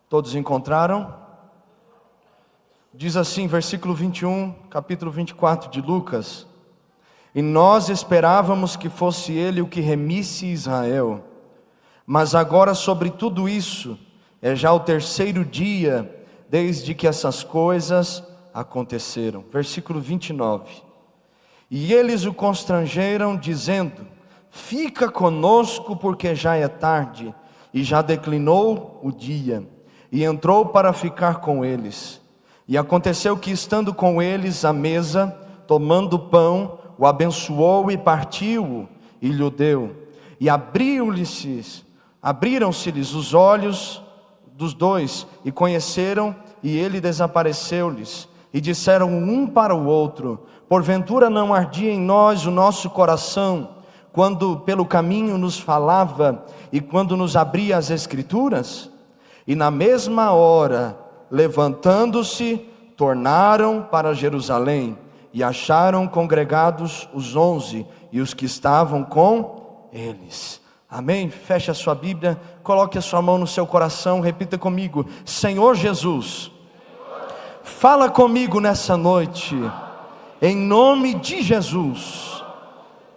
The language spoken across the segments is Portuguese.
Todos encontraram? Diz assim, versículo 21, capítulo 24 de Lucas: E nós esperávamos que fosse ele o que remisse Israel, mas agora sobre tudo isso, é já o terceiro dia desde que essas coisas aconteceram. Versículo 29. E eles o constrangeram, dizendo: Fica conosco, porque já é tarde, e já declinou o dia. E entrou para ficar com eles. E aconteceu que, estando com eles à mesa, tomando o pão, o abençoou e partiu-o, e lhe deu. E abriram-se-lhes os olhos dos dois, e conheceram, e ele desapareceu-lhes. E disseram um para o outro: Porventura não ardia em nós o nosso coração, quando pelo caminho nos falava, e quando nos abria as Escrituras? E na mesma hora, levantando-se, tornaram para Jerusalém, e acharam congregados os 11, e os que estavam com eles. Amém? Feche a sua Bíblia, coloque a sua mão no seu coração, repita comigo: Senhor Jesus, fala comigo nessa noite, em nome de Jesus.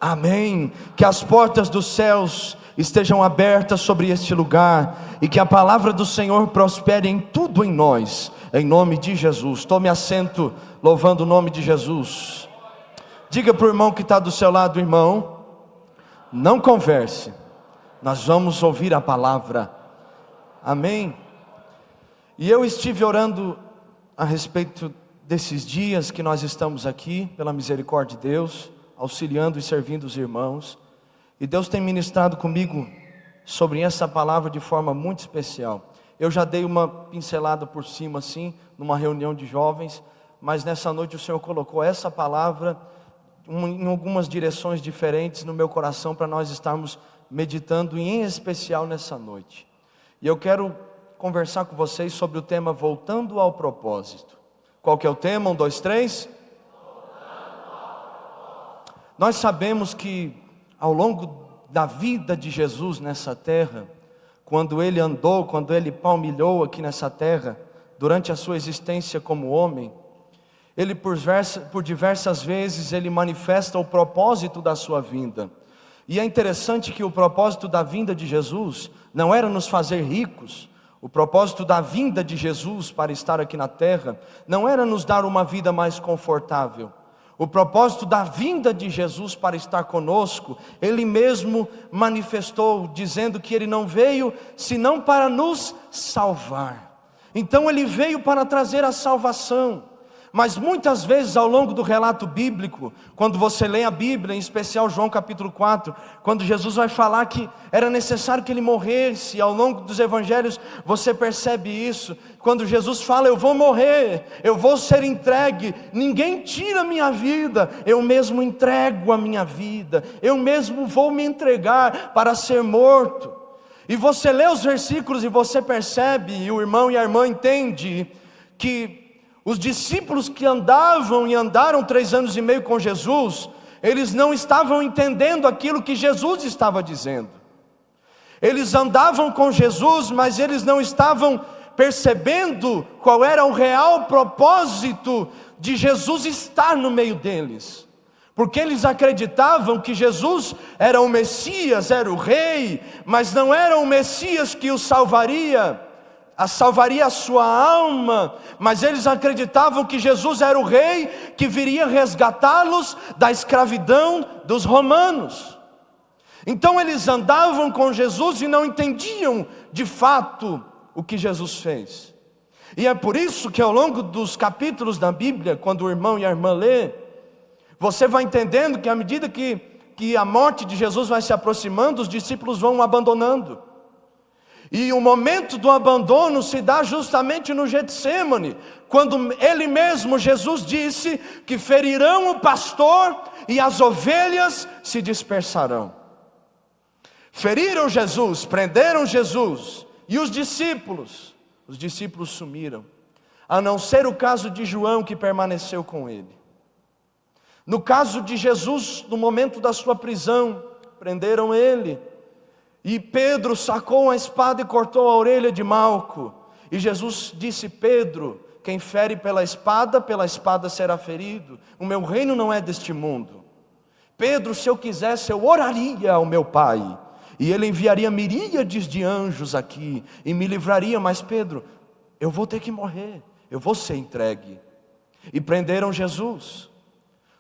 Amém. Que as portas dos céus estejam abertas sobre este lugar, e que a palavra do Senhor prospere em tudo em nós, em nome de Jesus. Tome assento, louvando o nome de Jesus. Diga para o irmão que está do seu lado: irmão, não converse, nós vamos ouvir a palavra. Amém. E eu estive orando a respeito desses dias que nós estamos aqui, pela misericórdia de Deus, auxiliando e servindo os irmãos. E Deus tem ministrado comigo sobre essa palavra de forma muito especial. Eu já dei uma pincelada por cima assim, numa reunião de jovens, mas nessa noite o Senhor colocou essa palavra em algumas direções diferentes no meu coração, para nós estarmos meditando, e em especial nessa noite. E eu quero conversar com vocês sobre o tema voltando ao propósito. Qual que é o tema? 1, 2, 3. Nós sabemos que ao longo da vida de Jesus nessa terra, quando ele andou, quando ele palmilhou aqui nessa terra, durante a sua existência como homem, ele por diversas vezes ele manifesta o propósito da sua vinda. E é interessante que o propósito da vinda de Jesus não era nos fazer ricos. O propósito da vinda de Jesus para estar aqui na terra não era nos dar uma vida mais confortável. O propósito da vinda de Jesus para estar conosco, Ele mesmo manifestou, dizendo que Ele não veio senão para nos salvar. Então Ele veio para trazer a salvação. Mas muitas vezes ao longo do relato bíblico, quando você lê a Bíblia, em especial João capítulo 4, quando Jesus vai falar que era necessário que Ele morresse, ao longo dos evangelhos você percebe isso. Quando Jesus fala: eu vou morrer, eu vou ser entregue, ninguém tira a minha vida, eu mesmo entrego a minha vida, eu mesmo vou me entregar para ser morto. E você lê os versículos e você percebe, e o irmão e a irmã entendem, que os discípulos que andavam e andaram 3 anos e meio com Jesus, eles não estavam entendendo aquilo que Jesus estava dizendo. Eles andavam com Jesus, mas eles não estavam percebendo qual era o real propósito de Jesus estar no meio deles. Porque eles acreditavam que Jesus era o Messias, era o Rei, mas não era o Messias que os salvaria a sua alma, mas eles acreditavam que Jesus era o Rei que viria resgatá-los da escravidão dos romanos. Então eles andavam com Jesus e não entendiam de fato o que Jesus fez. E é por isso que ao longo dos capítulos da Bíblia, quando o irmão e a irmã lê, você vai entendendo que à medida que a morte de Jesus vai se aproximando, os discípulos vão o abandonando. E o momento do abandono se dá justamente no Getsêmani, quando ele mesmo, Jesus, disse que ferirão o pastor e as ovelhas se dispersarão. Feriram Jesus, prenderam Jesus, e os discípulos sumiram, a não ser o caso de João, que permaneceu com ele. No caso de Jesus, no momento da sua prisão, prenderam ele, e Pedro sacou uma espada e cortou a orelha de Malco. E Jesus disse: Pedro, quem fere pela espada será ferido. O meu reino não é deste mundo. Pedro, se eu quisesse, eu oraria ao meu Pai, e Ele enviaria miríades de anjos aqui, e me livraria. Mas Pedro, eu vou ter que morrer, eu vou ser entregue. E prenderam Jesus.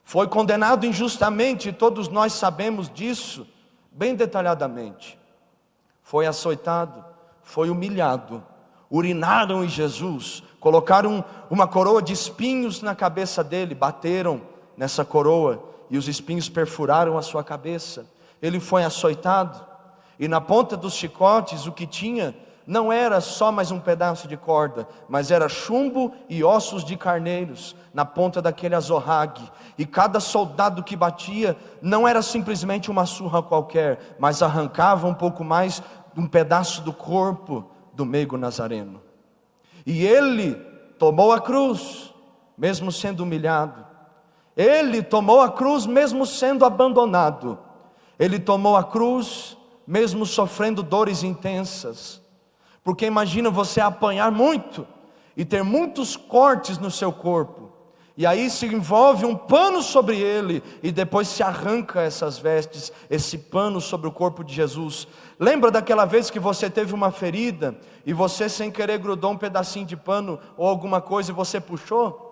Foi condenado injustamente, e todos nós sabemos disso, bem detalhadamente. Foi açoitado, foi humilhado, urinaram em Jesus, colocaram uma coroa de espinhos na cabeça dele, bateram nessa coroa, e os espinhos perfuraram a sua cabeça. Ele foi açoitado, e na ponta dos chicotes o que tinha não era só mais um pedaço de corda, mas era chumbo e ossos de carneiros na ponta daquele azorrague. E cada soldado que batia não era simplesmente uma surra qualquer, mas arrancava um pouco mais de um pedaço do corpo do meigo nazareno. E ele tomou a cruz, mesmo sendo humilhado. Ele tomou a cruz mesmo sendo abandonado. Ele tomou a cruz mesmo sofrendo dores intensas. Porque imagina você apanhar muito e ter muitos cortes no seu corpo, e aí se envolve um pano sobre ele, e depois se arranca essas vestes, esse pano sobre o corpo de Jesus. Lembra daquela vez que você teve uma ferida, e você sem querer grudou um pedacinho de pano, ou alguma coisa, e você puxou?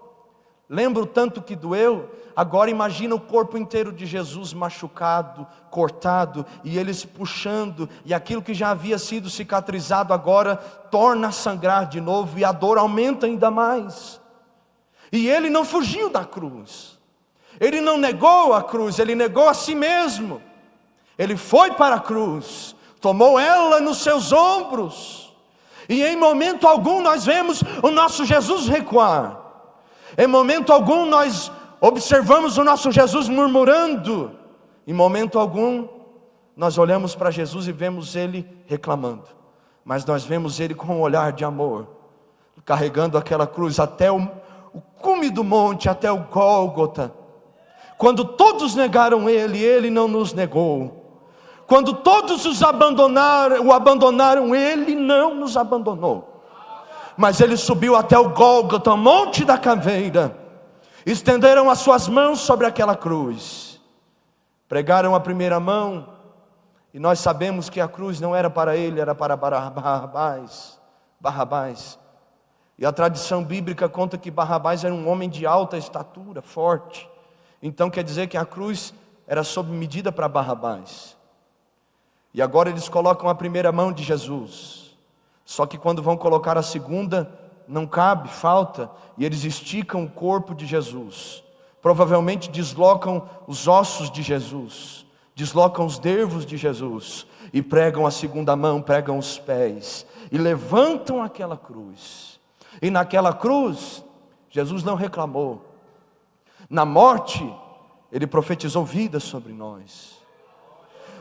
Lembra o tanto que doeu? Agora imagina o corpo inteiro de Jesus machucado, cortado, e eles puxando, e aquilo que já havia sido cicatrizado agora torna a sangrar de novo, e a dor aumenta ainda mais. E ele não fugiu da cruz, ele não negou a cruz, ele negou a si mesmo. Ele foi para a cruz, tomou ela nos seus ombros, e em momento algum nós vemos o nosso Jesus recuar. Em momento algum nós observamos o nosso Jesus murmurando. Em momento algum nós olhamos para Jesus e vemos Ele reclamando. Mas nós vemos Ele com um olhar de amor, carregando aquela cruz até o cume do monte, até o Gólgota. Quando todos negaram Ele, Ele não nos negou. Quando todos o abandonaram, Ele não nos abandonou. Mas Ele subiu até o Gólgota, o monte da caveira. Estenderam as suas mãos sobre aquela cruz. Pregaram a primeira mão. E nós sabemos que a cruz não era para ele, era para Barrabás. E a tradição bíblica conta que Barrabás era um homem de alta estatura, forte. Então quer dizer que a cruz era sob medida para Barrabás. E agora eles colocam a primeira mão de Jesus. Só que quando vão colocar a segunda, não cabe, falta, e eles esticam o corpo de Jesus. Provavelmente deslocam os ossos de Jesus, deslocam os nervos de Jesus, e pregam a segunda mão, pregam os pés, e levantam aquela cruz. E naquela cruz, Jesus não reclamou. Na morte, Ele profetizou vida sobre nós.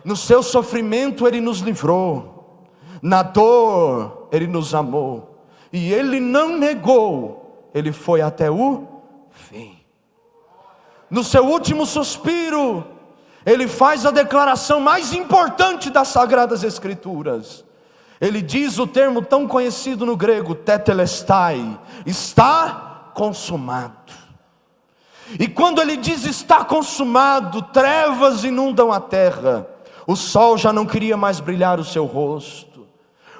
No seu sofrimento, Ele nos livrou. Na dor, Ele nos amou, e Ele não negou, Ele foi até o fim. No seu último suspiro, Ele faz a declaração mais importante das Sagradas Escrituras. Ele diz o termo tão conhecido no grego, tetelestai, está consumado. E quando Ele diz está consumado, trevas inundam a terra, o sol já não queria mais brilhar o seu rosto.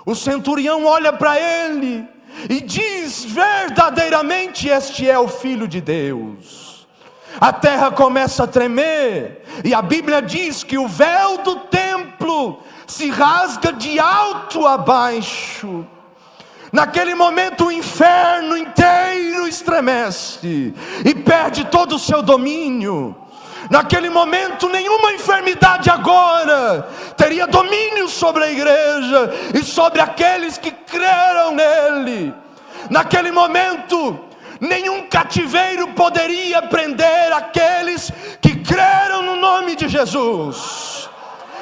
O centurião olha para ele e diz: verdadeiramente este é o Filho de Deus. A terra começa a tremer, e a Bíblia diz que o véu do templo se rasga de alto a baixo. Naquele momento o inferno inteiro estremece e perde todo o seu domínio. Naquele momento nenhuma enfermidade agora teria domínio sobre a igreja e sobre aqueles que creram nele. Naquele momento nenhum cativeiro poderia prender aqueles que creram no nome de Jesus.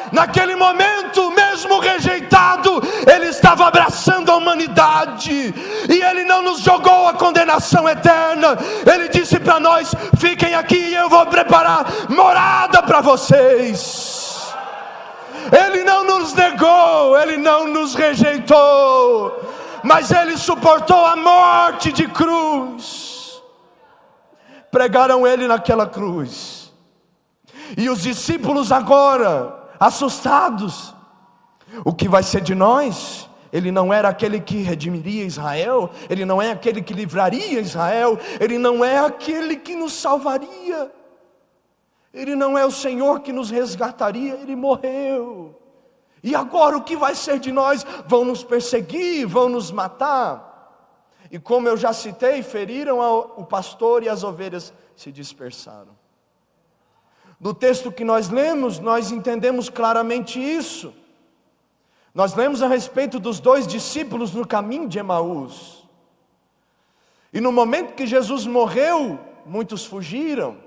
Naquele momento, mesmo rejeitado, Ele estava abraçando a humanidade, e Ele não nos jogou a condenação eterna. Ele disse para nós: fiquem aqui e eu vou preparar morada para vocês. Ele não nos negou, Ele não nos rejeitou, mas ele suportou a morte de cruz. Pregaram ele naquela cruz, e os discípulos agora, assustados, o que vai ser de nós? Ele não era aquele que redimiria Israel, ele não é aquele que livraria Israel, ele não é aquele que nos salvaria, ele não é o Senhor que nos resgataria, ele morreu. E agora o que vai ser de nós? Vão nos perseguir, vão nos matar. E como eu já citei, feriram o pastor e as ovelhas se dispersaram. No texto que nós lemos, nós entendemos claramente isso. Nós lemos a respeito dos 2 discípulos no caminho de Emaús. E no momento que Jesus morreu, muitos fugiram.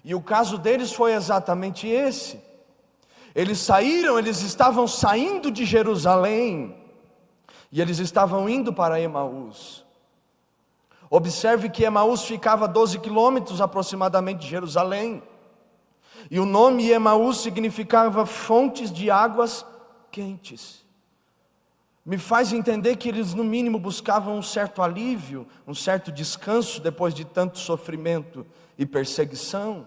E o caso deles foi exatamente esse. Eles saíram, eles estavam saindo de Jerusalém, e eles estavam indo para Emaús. Observe que Emaús ficava a 12 quilômetros aproximadamente de Jerusalém. E o nome Emaús significava fontes de águas quentes. Me faz entender que eles no mínimo buscavam um certo alívio, um certo descanso depois de tanto sofrimento e perseguição.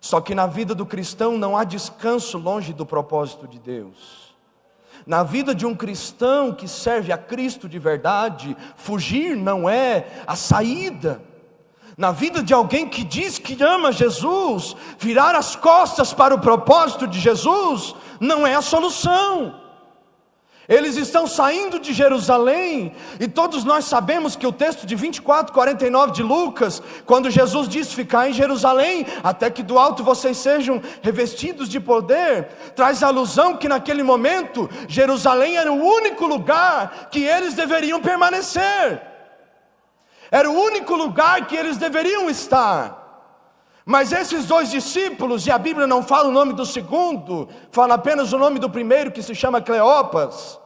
Só que na vida do cristão não há descanso longe do propósito de Deus. Na vida de um cristão que serve a Cristo de verdade, fugir não é a saída. Na vida de alguém que diz que ama Jesus, virar as costas para o propósito de Jesus não é a solução. Eles estão saindo de Jerusalém, e todos nós sabemos que o texto de 24:49 de Lucas, quando Jesus diz ficar em Jerusalém, até que do alto vocês sejam revestidos de poder, traz a alusão que naquele momento, Jerusalém era o único lugar que eles deveriam permanecer, era o único lugar que eles deveriam estar. Mas esses 2 discípulos, e a Bíblia não fala o nome do segundo, fala apenas o nome do primeiro, que se chama Cleopas.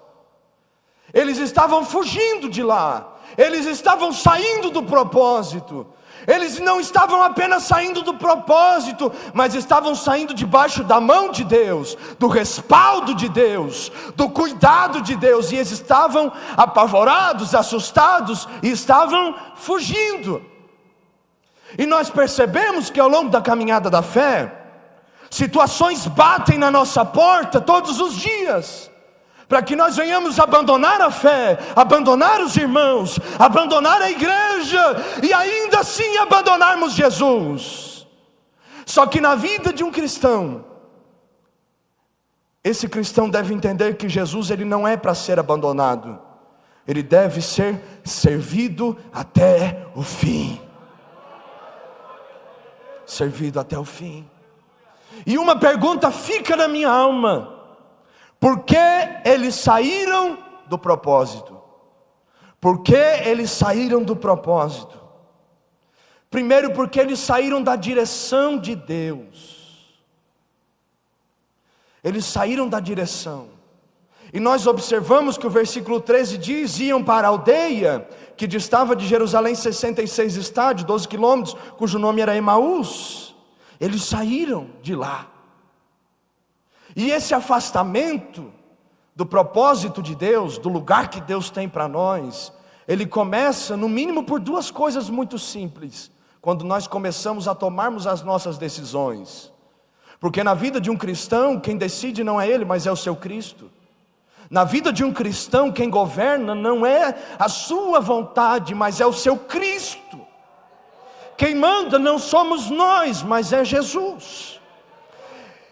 Eles estavam fugindo de lá, eles estavam saindo do propósito. Eles não estavam apenas saindo do propósito, mas estavam saindo debaixo da mão de Deus, do respaldo de Deus, do cuidado de Deus. E eles estavam apavorados, assustados, e estavam fugindo. E nós percebemos que ao longo da caminhada da fé, situações batem na nossa porta todos os dias, para que nós venhamos abandonar a fé, abandonar os irmãos, abandonar a igreja, e ainda assim abandonarmos Jesus. Só que na vida de um cristão, esse cristão deve entender que Jesus ele não é para ser abandonado, ele deve ser servido até o fim. Servido até o fim. E uma pergunta fica na minha alma: por que eles saíram do propósito? Por que eles saíram do propósito? Primeiro, porque eles saíram da direção de Deus. Eles saíram da direção. E nós observamos que o versículo 13 diz: iam para a aldeia que distava de Jerusalém 66 estádios, 12 quilômetros, cujo nome era Emaús. Eles saíram de lá. E esse afastamento do propósito de Deus, do lugar que Deus tem para nós, ele começa no mínimo por 2 coisas muito simples, quando nós começamos a tomarmos as nossas decisões. Porque na vida de um cristão, quem decide não é ele, mas é o seu Cristo. Na vida de um cristão, quem governa não é a sua vontade, mas é o seu Cristo. Quem manda não somos nós, mas é Jesus.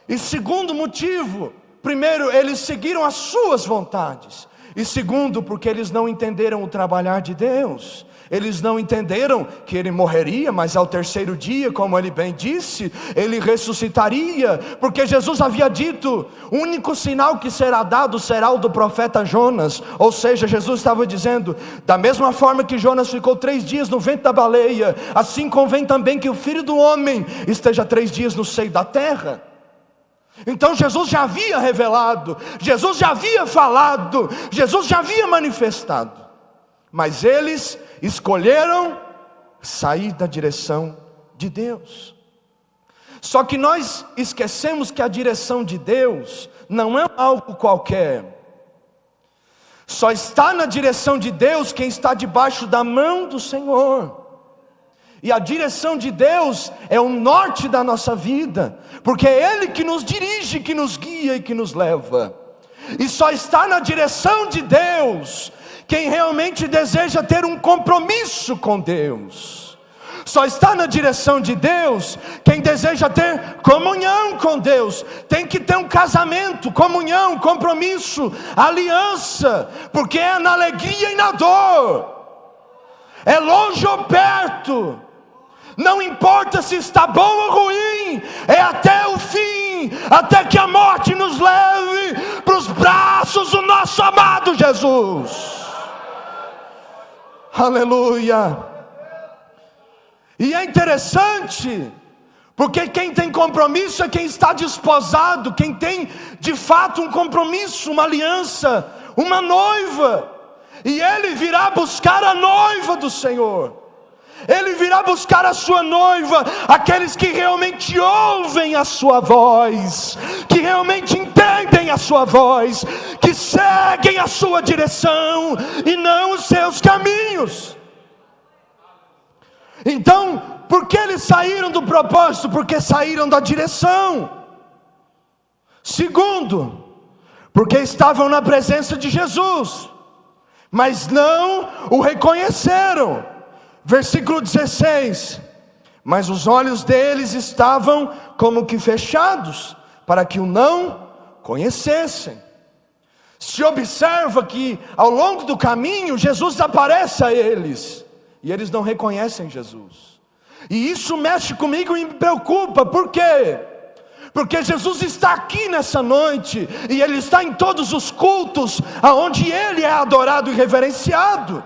E segundo motivo, primeiro, eles seguiram as suas vontades. E segundo, porque eles não entenderam o trabalhar de Deus. Eles não entenderam que ele morreria, mas ao 3º dia, como ele bem disse, ele ressuscitaria. Porque Jesus havia dito: o único sinal que será dado será o do profeta Jonas. Ou seja, Jesus estava dizendo: da mesma forma que Jonas ficou 3 dias no ventre da baleia, assim convém também que o Filho do Homem esteja 3 dias no seio da terra. Então Jesus já havia revelado, Jesus já havia falado, Jesus já havia manifestado. Mas eles escolheram sair da direção de Deus. Só que nós esquecemos que a direção de Deus não é algo qualquer. Só está na direção de Deus quem está debaixo da mão do Senhor. E a direção de Deus é o norte da nossa vida, porque é Ele que nos dirige, que nos guia e que nos leva. E só está na direção de Deus quem realmente deseja ter um compromisso com Deus. Só está na direção de Deus quem deseja ter comunhão com Deus. Tem que ter um casamento, comunhão, compromisso, aliança, porque é na alegria e na dor, é longe ou perto, não importa se está bom ou ruim, é até o fim, até que a morte nos leve para os braços do nosso amado Jesus. Aleluia. E é interessante, porque quem tem compromisso é quem está desposado, quem tem de fato um compromisso, uma aliança, uma noiva. E ele virá buscar a noiva do Senhor. Ele virá buscar a sua noiva, aqueles que realmente ouvem a sua voz, que realmente entendem a sua voz, que seguem a sua direção e não os seus caminhos. Então, por que eles saíram do propósito? Porque saíram da direção. Segundo, porque estavam na presença de Jesus, mas não o reconheceram. Versículo 16: mas os olhos deles estavam como que fechados, para que o não conhecessem. Se observa que ao longo do caminho Jesus aparece a eles, e eles não reconhecem Jesus. E isso mexe comigo e me preocupa. Por quê? Porque Jesus está aqui nessa noite, e Ele está em todos os cultos aonde Ele é adorado e reverenciado.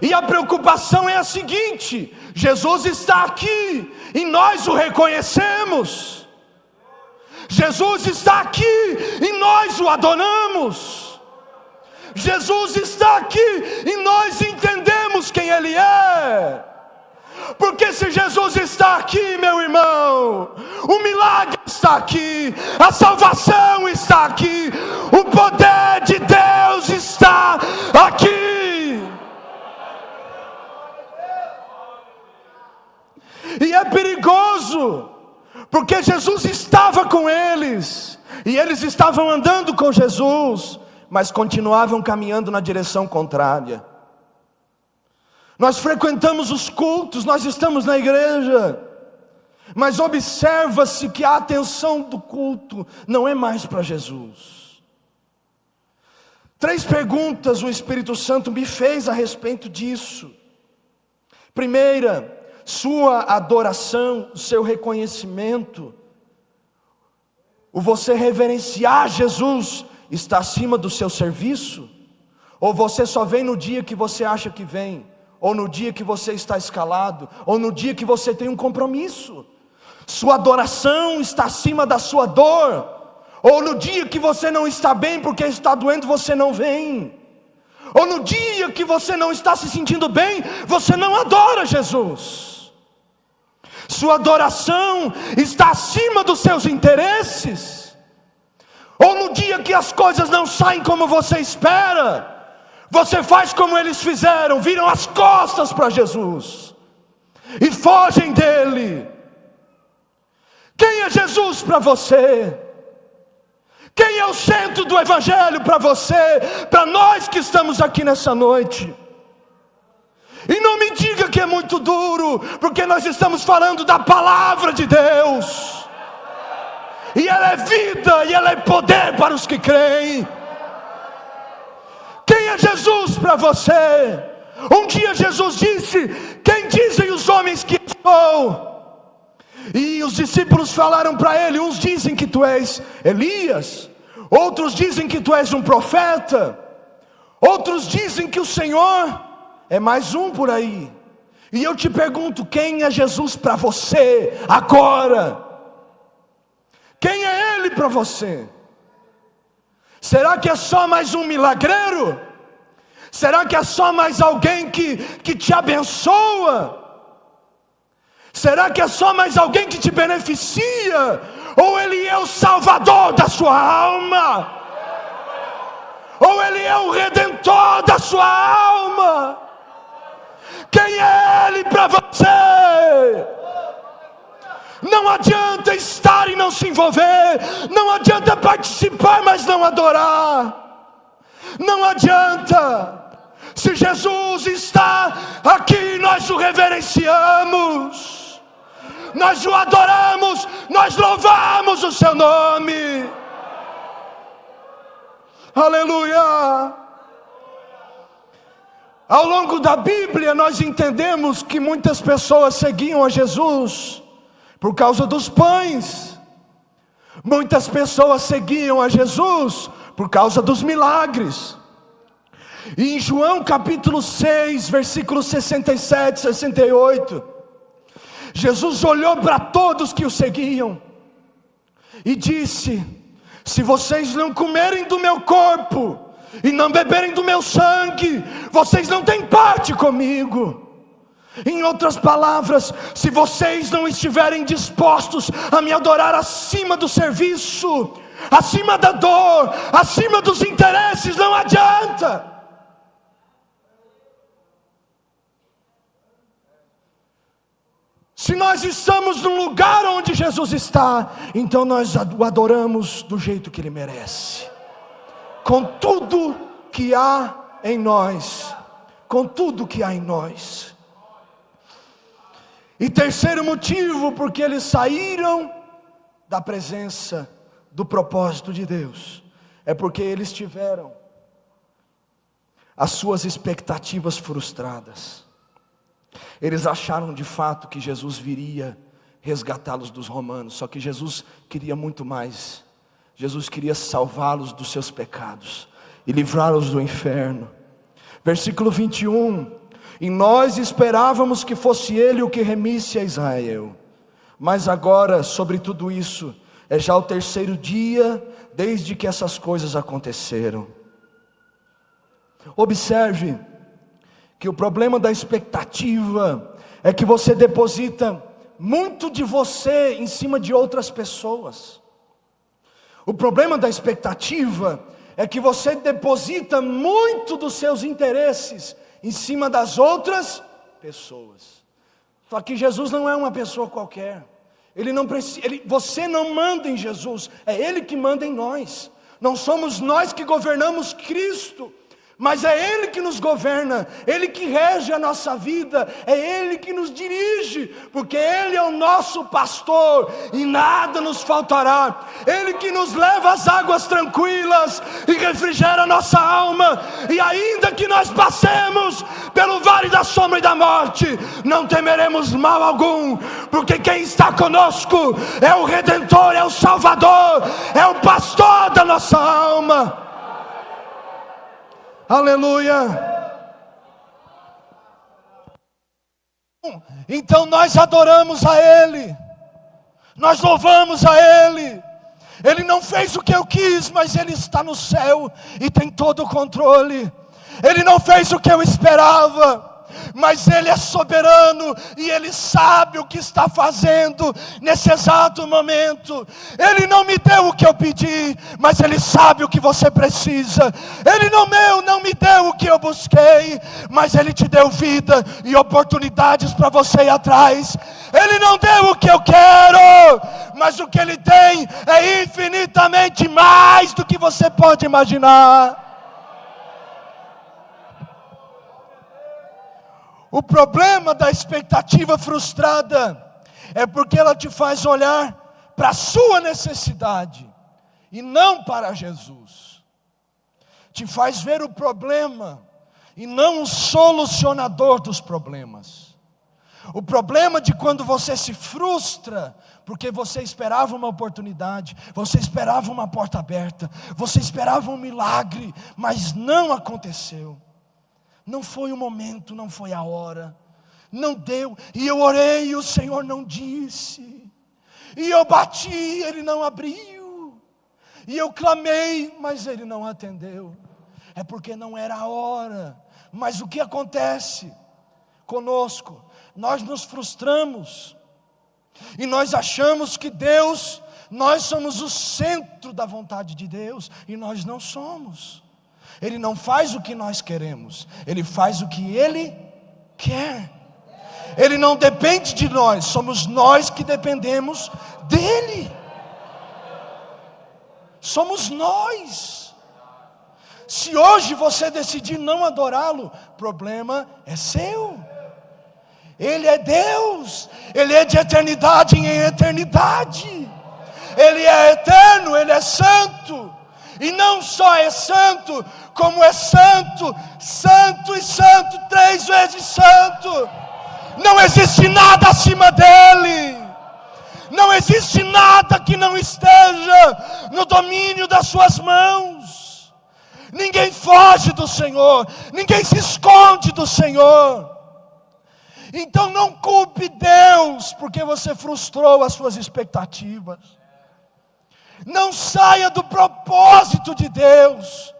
E a preocupação é a seguinte: Jesus está aqui, e nós o reconhecemos. Jesus está aqui, e nós o adoramos. Jesus está aqui, e nós entendemos quem Ele é. Porque se Jesus está aqui, meu irmão, o milagre está aqui, a salvação está aqui, o poder de Deus está aqui. E é perigoso, porque Jesus estava com eles, e eles estavam andando com Jesus, mas continuavam caminhando na direção contrária. Nós frequentamos os cultos, nós estamos na igreja, mas observa-se que a atenção do culto não é mais para Jesus. 3 perguntas o Espírito Santo me fez a respeito disso. Primeira: sua adoração, o seu reconhecimento, o você reverenciar Jesus, está acima do seu serviço? Ou você só vem no dia que você acha que vem, ou no dia que você está escalado, ou no dia que você tem um compromisso? Sua adoração está acima da sua dor, ou no dia que você não está bem porque está doendo, você não vem, ou no dia que você não está se sentindo bem, você não adora Jesus. Sua adoração está acima dos seus interesses, ou no dia que as coisas não saem como você espera, você faz como eles fizeram, viram as costas para Jesus e fogem dele. Quem é Jesus para você? Quem é o centro do Evangelho para você, para nós que estamos aqui nessa noite? E não me diga que é muito duro, porque nós estamos falando da palavra de Deus, e ela é vida, e ela é poder para os que creem. Quem é Jesus para você? Um dia Jesus disse: quem dizem os homens que sou? E os discípulos falaram para ele: uns dizem que tu és Elias, outros dizem que tu és um profeta, outros dizem que o Senhor é mais um por aí. E eu te pergunto: quem é Jesus para você agora? Quem é Ele para você? Será que é só mais um milagreiro? Será que é só mais alguém que te abençoa? Será que é só mais alguém que te beneficia? Ou Ele é o Salvador da sua alma? ou Ele é o redentor da sua alma? Quem é Ele para você? Não adianta estar e não se envolver, não adianta participar, mas não adorar, não adianta. Se Jesus está aqui, nós o reverenciamos, nós o adoramos, nós louvamos o seu nome. Aleluia. Ao longo da Bíblia nós entendemos que muitas pessoas seguiam a Jesus por causa dos pães. Muitas pessoas seguiam a Jesus por causa dos milagres. E em João capítulo 6, versículos 67, 68, Jesus olhou para todos que o seguiam e disse: se vocês não comerem do meu corpo e não beberem do meu sangue, vocês não têm parte comigo. Em outras palavras, se vocês não estiverem dispostos a me adorar acima do serviço, acima da dor, acima dos interesses, não adianta. Se nós estamos num lugar onde Jesus está, então nós o adoramos do jeito que Ele merece, com tudo que há em nós, com tudo que há em nós. E terceiro motivo, porque eles saíram da presença do propósito de Deus, é porque eles tiveram as suas expectativas frustradas. Eles acharam de fato que Jesus viria resgatá-los dos romanos, só que Jesus queria muito mais. Jesus queria salvá-los dos seus pecados e livrá-los do inferno. Versículo 21: e nós esperávamos que fosse Ele o que remisse a Israel, mas agora sobre tudo isso é já o terceiro dia desde que essas coisas aconteceram. Observe que o problema da expectativa é que você deposita muito de você em cima de outras pessoas. O problema da expectativa é que você deposita muito dos seus interesses em cima das outras pessoas. Só que Jesus não é uma pessoa qualquer. Ele não precisa, você não manda em Jesus, é Ele que manda em nós. Não somos nós que governamos Cristo, mas é Ele que nos governa, Ele que rege a nossa vida, é Ele que nos dirige, porque Ele é o nosso pastor e nada nos faltará. Ele que nos leva às águas tranquilas e refrigera a nossa alma. E ainda que nós passemos pelo vale da sombra e da morte, não temeremos mal algum, porque quem está conosco é o Redentor, é o Salvador, é o pastor da nossa alma. Aleluia. Então nós adoramos a Ele, nós louvamos a Ele. Ele não fez o que eu quis, mas Ele está no céu e tem todo o controle. Ele não fez o que eu esperava, mas Ele é soberano e Ele sabe o que está fazendo nesse exato momento. Ele não me deu o que eu pedi, mas Ele sabe o que você precisa. Ele não me deu o que eu busquei, mas Ele te deu vida e oportunidades para você ir atrás. Ele não deu o que eu quero, mas o que Ele tem é infinitamente mais do que você pode imaginar. O problema da expectativa frustrada é porque ela te faz olhar para a sua necessidade e não para Jesus. Te faz ver o problema e não o solucionador dos problemas. O problema de quando você se frustra porque você esperava uma oportunidade, você esperava uma porta aberta, você esperava um milagre, mas não aconteceu. Não foi o momento, não foi a hora, não deu. E eu orei e o Senhor não disse. E eu bati, Ele não abriu. E eu clamei, mas Ele não atendeu. É porque não era a hora. Mas o que acontece conosco? Nós nos frustramos. E nós achamos que nós somos o centro da vontade de Deus. E nós não somos. Ele não faz o que nós queremos, Ele faz o que Ele quer. Ele não depende de nós, somos nós que dependemos dEle. Somos nós. Se hoje você decidir não adorá-lo, problema é seu. Ele é Deus, Ele é de eternidade em eternidade. Ele é eterno, Ele é santo. E não só é santo, como é santo, santo e santo, 3 vezes santo. Não existe nada acima dEle. Não existe nada que não esteja no domínio das suas mãos. Ninguém foge do Senhor, ninguém se esconde do Senhor. Então não culpe Deus porque você frustrou as suas expectativas. Não saia do propósito de Deus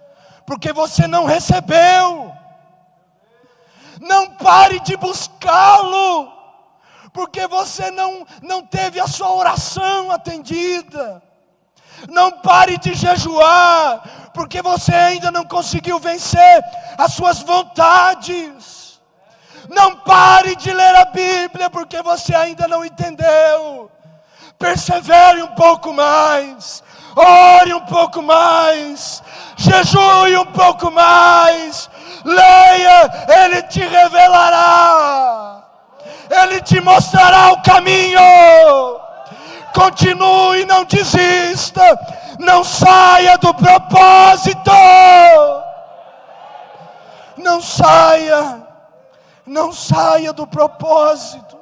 porque você não recebeu. Não pare de buscá-lo porque você não teve a sua oração atendida. Não pare de jejuar porque você ainda não conseguiu vencer as suas vontades. Não pare de ler a Bíblia porque você ainda não entendeu. Persevere um pouco mais, ore um pouco mais, jejue um pouco mais, leia, Ele te revelará. Ele te mostrará o caminho. Continue, não desista. Não saia do propósito. Não saia. Não saia do propósito.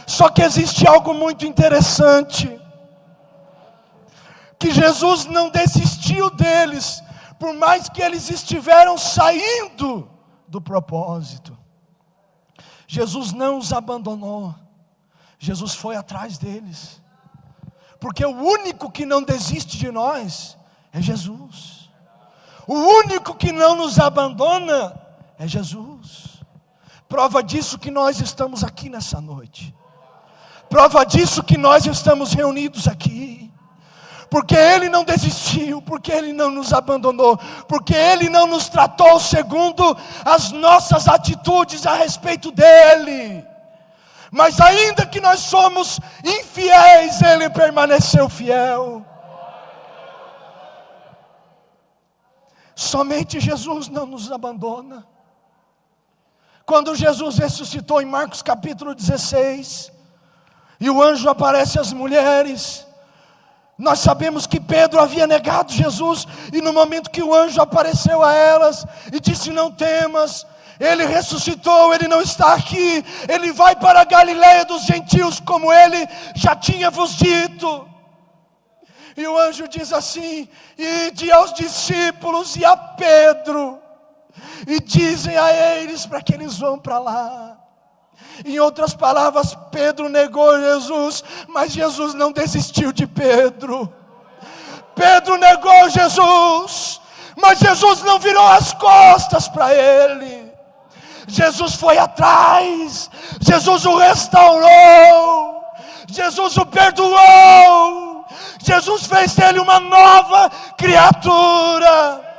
Só que existe algo muito interessante. Que Jesus não desistiu deles, por mais que eles estiveram saindo do propósito. Jesus não os abandonou. Jesus foi atrás deles. Porque o único que não desiste de nós é Jesus. O único que não nos abandona é Jesus. Prova disso que nós estamos aqui nessa noite. Prova disso que nós estamos reunidos aqui. Porque Ele não desistiu, porque Ele não nos abandonou, porque Ele não nos tratou segundo as nossas atitudes a respeito dEle. Mas ainda que nós somos infiéis, Ele permaneceu fiel. Somente Jesus não nos abandona. Quando Jesus ressuscitou em Marcos capítulo 16, e o anjo aparece às mulheres, nós sabemos que Pedro havia negado Jesus, e no momento que o anjo apareceu a elas e disse: não temas, Ele ressuscitou, Ele não está aqui, Ele vai para a Galileia dos gentios, como Ele já tinha vos dito. E o anjo diz assim: ide aos discípulos e a Pedro, e dizem a eles para que eles vão para lá. Em outras palavras, Pedro negou Jesus, mas Jesus não desistiu de Pedro. Pedro negou Jesus, mas Jesus não virou as costas para ele. Jesus foi atrás, Jesus o restaurou, Jesus o perdoou, Jesus fez dele uma nova criatura.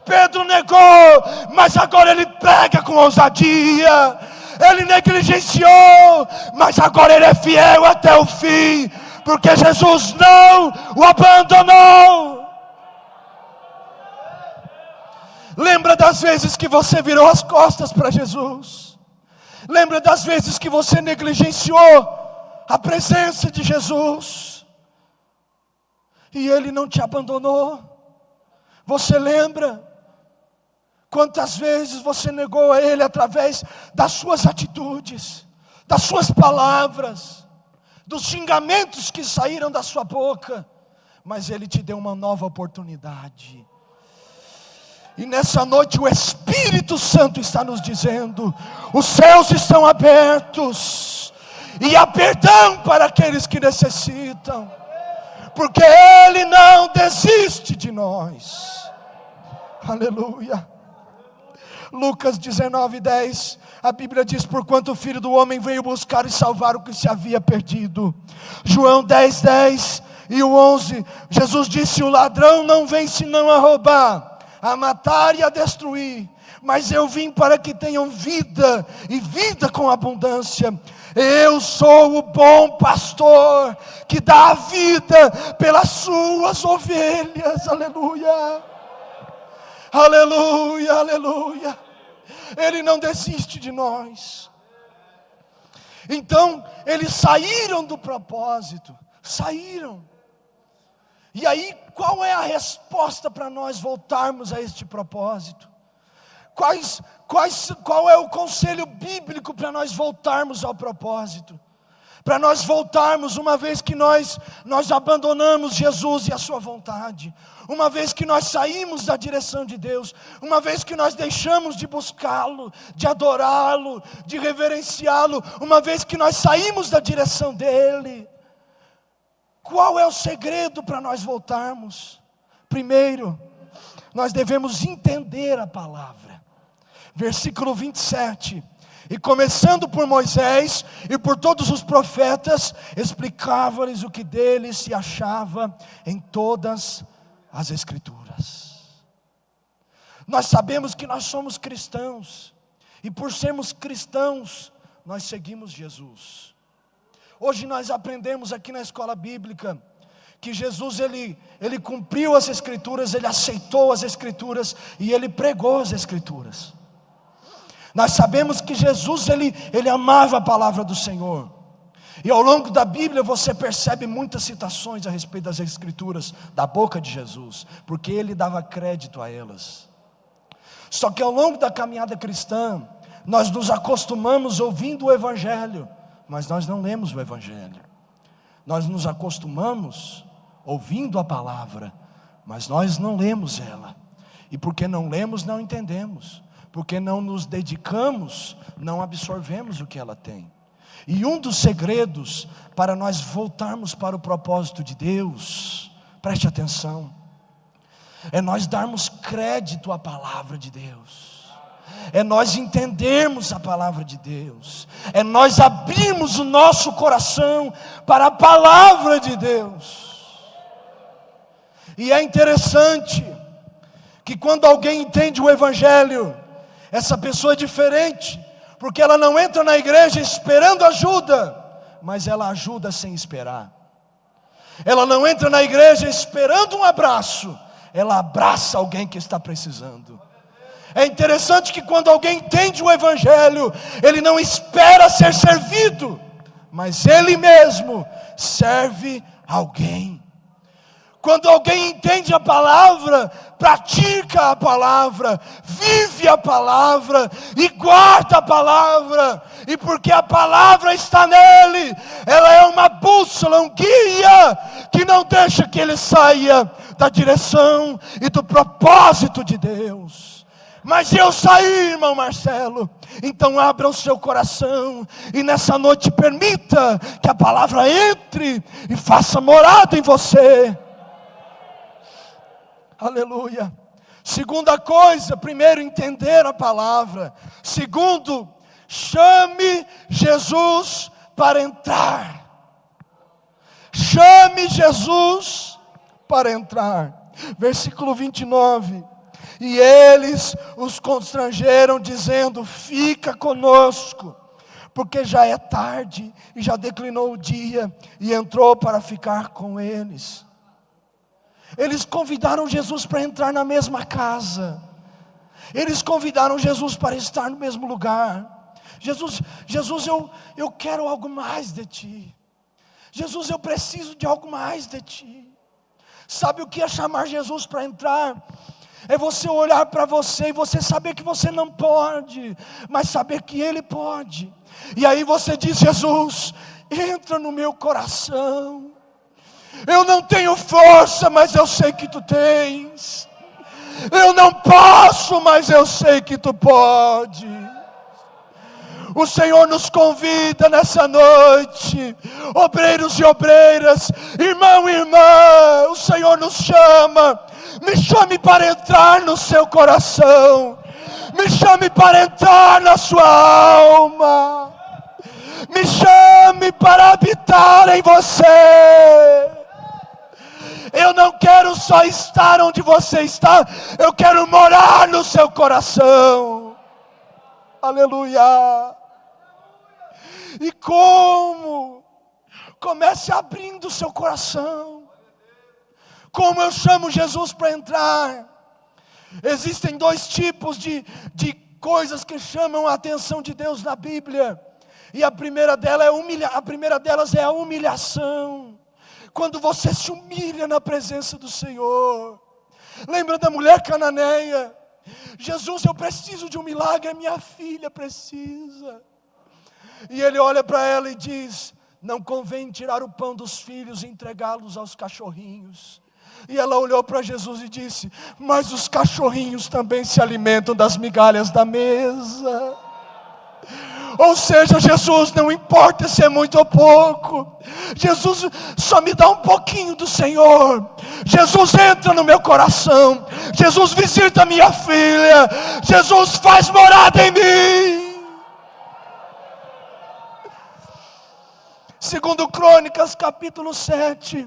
Pedro negou, mas agora ele prega com ousadia. Ele negligenciou, mas agora ele é fiel até o fim, porque Jesus não o abandonou. Lembra das vezes que você virou as costas para Jesus? Lembra das vezes que você negligenciou a presença de Jesus? E Ele não te abandonou? Você lembra? Quantas vezes você negou a Ele através das suas atitudes, das suas palavras, dos xingamentos que saíram da sua boca, mas Ele te deu uma nova oportunidade. E nessa noite o Espírito Santo está nos dizendo: os céus estão abertos, e há perdão para aqueles que necessitam, porque Ele não desiste de nós. Aleluia. Lucas 19:10, a Bíblia diz: porquanto o Filho do Homem veio buscar e salvar o que se havia perdido. João 10:10 e o 11, Jesus disse: o ladrão não vem senão a roubar, a matar e a destruir, mas eu vim para que tenham vida, e vida com abundância. Eu sou o bom pastor, que dá a vida pelas suas ovelhas. Aleluia, aleluia, aleluia. Ele não desiste de nós. Então, eles saíram do propósito, saíram. E aí, qual é a resposta para nós voltarmos a este propósito? Qual é o conselho bíblico para nós voltarmos ao propósito? Para nós voltarmos, uma vez que nós abandonamos Jesus e a sua vontade, uma vez que nós saímos da direção de Deus, uma vez que nós deixamos de buscá-lo, de adorá-lo, de reverenciá-lo, uma vez que nós saímos da direção dEle, qual é o segredo para nós voltarmos? Primeiro, nós devemos entender a palavra. Versículo 27, e começando por Moisés e por todos os profetas, explicava-lhes o que deles se achava em todas as Escrituras. Nós sabemos que nós somos cristãos, e por sermos cristãos, nós seguimos Jesus. Hoje nós aprendemos aqui na escola bíblica, que Jesus ele cumpriu as Escrituras, ele aceitou as Escrituras, e ele pregou as Escrituras. Nós sabemos que Jesus ele amava a palavra do Senhor. E ao longo da Bíblia você percebe muitas citações a respeito das Escrituras da boca de Jesus, porque ele dava crédito a elas. Só que ao longo da caminhada cristã, nós nos acostumamos ouvindo o Evangelho, mas nós não lemos o Evangelho. Nós nos acostumamos ouvindo a palavra, mas nós não lemos ela. E porque não lemos, não entendemos. Porque não nos dedicamos, não absorvemos o que ela tem. E um dos segredos para nós voltarmos para o propósito de Deus, preste atenção, é nós darmos crédito à palavra de Deus, é nós entendermos a palavra de Deus, é nós abrirmos o nosso coração para a palavra de Deus. E é interessante que quando alguém entende o Evangelho, essa pessoa é diferente, porque ela não entra na igreja esperando ajuda, mas ela ajuda sem esperar. Ela não entra na igreja esperando um abraço, ela abraça alguém que está precisando. É interessante que quando alguém entende o Evangelho, ele não espera ser servido, mas ele mesmo serve alguém. Quando alguém entende a palavra, pratica a palavra, vive a palavra e guarda a palavra, e porque a palavra está nele, ela é uma bússola, um guia, que não deixa que ele saia da direção e do propósito de Deus. Mas eu saí, irmão Marcelo, então abra o seu coração, e nessa noite permita que a palavra entre e faça morada em você. Aleluia. Segunda coisa, primeiro, entender a palavra. Segundo, chame Jesus para entrar. Chame Jesus para entrar. Versículo 29. E eles os constrangeram, dizendo: fica conosco, porque já é tarde e já declinou o dia. E entrou para ficar com eles. Eles convidaram Jesus para entrar na mesma casa. Eles convidaram Jesus para estar no mesmo lugar. Jesus, eu quero algo mais de ti. Jesus, eu preciso de algo mais de ti. Sabe o que é chamar Jesus para entrar? É você olhar para você e você saber que você não pode, mas saber que Ele pode. E aí você diz: Jesus, entra no meu coração. Eu não tenho força, mas eu sei que tu tens. Eu não posso, mas eu sei que tu pode. O Senhor nos convida nessa noite, obreiros e obreiras, irmão e irmã, o Senhor nos chama. Me chame para entrar no seu coração. Me chame para entrar na sua alma. Me chame para habitar em você. Eu não quero só estar onde você está, eu quero morar no seu coração. Aleluia. E como? Comece abrindo o seu coração. Como eu chamo Jesus para entrar? Existem dois tipos de coisas que chamam a atenção de Deus na Bíblia. E a primeira delas é a humilhação. Quando você se humilha na presença do Senhor. Lembra da mulher cananeia? Jesus, eu preciso de um milagre, a minha filha precisa. E ele olha para ela e diz: não convém tirar o pão dos filhos e entregá-los aos cachorrinhos. E ela olhou para Jesus e disse: mas os cachorrinhos também se alimentam das migalhas da mesa. Ou seja, Jesus, não importa se é muito ou pouco, Jesus, só me dá um pouquinho do Senhor. Jesus, entra no meu coração. Jesus, visita minha filha. Jesus, faz morada em mim. Segundo Crônicas, capítulo 7,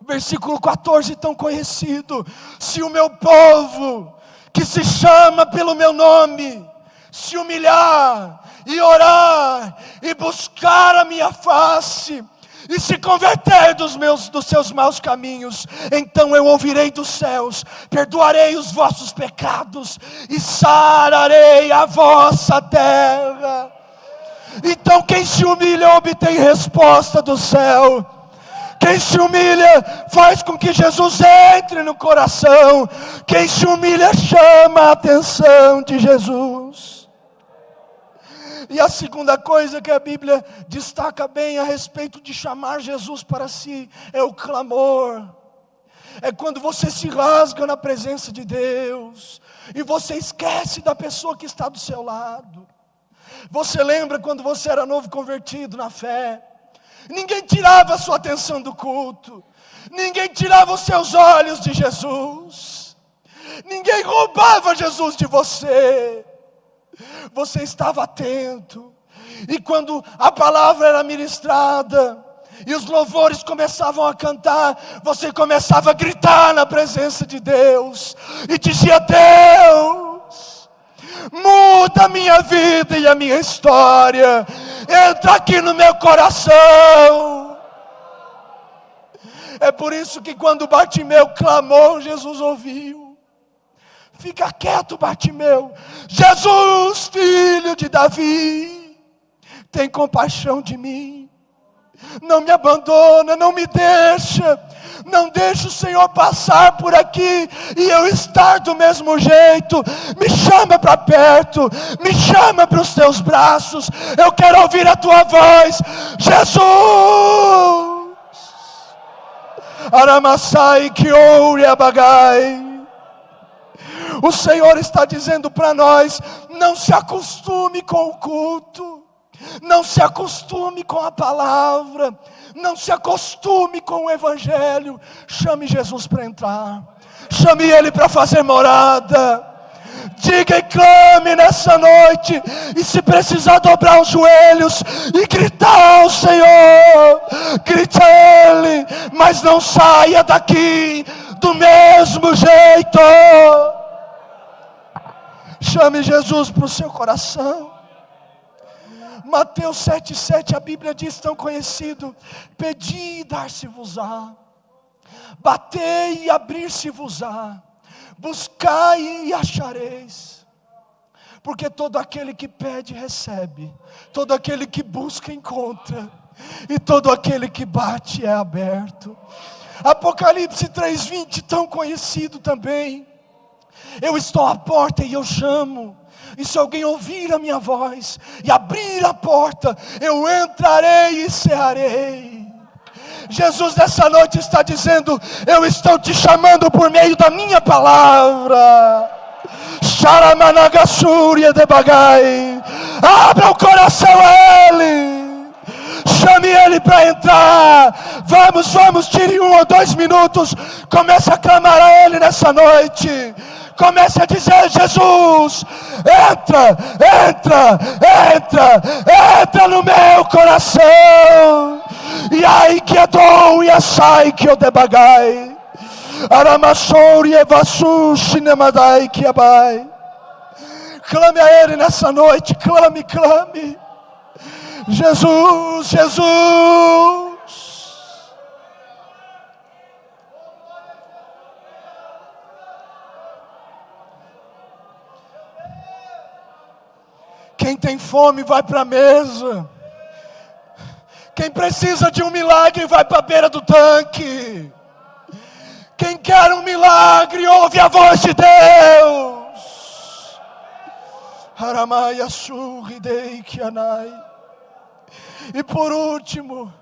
versículo 14, tão conhecido: se o meu povo, que se chama pelo meu nome, se humilhar e orar e buscar a minha face e se converter dos seus maus caminhos, então eu ouvirei dos céus, perdoarei os vossos pecados e sararei a vossa terra. Então quem se humilha obtém resposta do céu. Quem se humilha faz com que Jesus entre no coração. Quem se humilha chama a atenção de Jesus. E a segunda coisa que a Bíblia destaca bem a respeito de chamar Jesus para si é o clamor. É quando você se rasga na presença de Deus e você esquece da pessoa que está do seu lado. Você lembra quando você era novo convertido na fé? Ninguém tirava a sua atenção do culto. Ninguém tirava os seus olhos de Jesus. Ninguém roubava Jesus de você. Você estava atento. E quando a palavra era ministrada e os louvores começavam a cantar, você começava a gritar na presença de Deus e dizia: Deus, muda a minha vida e a minha história. Entra aqui no meu coração. É por isso que quando Bartimeu clamou, Jesus ouviu. Fica quieto, Bartimeu. Jesus, filho de Davi, tem compaixão de mim. Não me abandona, não me deixa. Não deixa o Senhor passar por aqui e eu estar do mesmo jeito. Me chama para perto, me chama para os teus braços. Eu quero ouvir a tua voz, Jesus. Aramassai que oure abagai. O Senhor está dizendo para nós: não se acostume com o culto, não se acostume com a palavra, não se acostume com o Evangelho. Chame Jesus para entrar, chame Ele para fazer morada. Diga e clame nessa noite, e se precisar dobrar os joelhos e gritar ao Senhor, grite a Ele, mas não saia daqui do mesmo jeito. Chame Jesus para o seu coração. Mateus 7,7, a Bíblia diz tão conhecido: pedi e dar-se-vos-á, batei e abrir-se-vos-á, buscai e achareis. Porque todo aquele que pede recebe, todo aquele que busca encontra, e todo aquele que bate é aberto. Apocalipse 3,20, tão conhecido também: eu estou à porta e eu chamo, e se alguém ouvir a minha voz e abrir a porta, eu entrarei e cearei. Jesus nessa noite está dizendo: eu estou te chamando por meio da minha palavra. Xaramanagassúria de bagai. Abra o coração a Ele. Chame Ele para entrar. Vamos, tire 1 ou 2 minutos. Comece a clamar a Ele nessa noite. Comece a dizer: Jesus, entra no meu coração. E ai que adou e assai que eu debagai. Aramassori e vassushi nemadai que abai. Clame a Ele nessa noite, clame, clame. Jesus, Jesus. Quem tem fome vai para a mesa. Quem precisa de um milagre vai para a beira do tanque. Quem quer um milagre ouve a voz de Deus. Haramaya surridei kianai. E por último,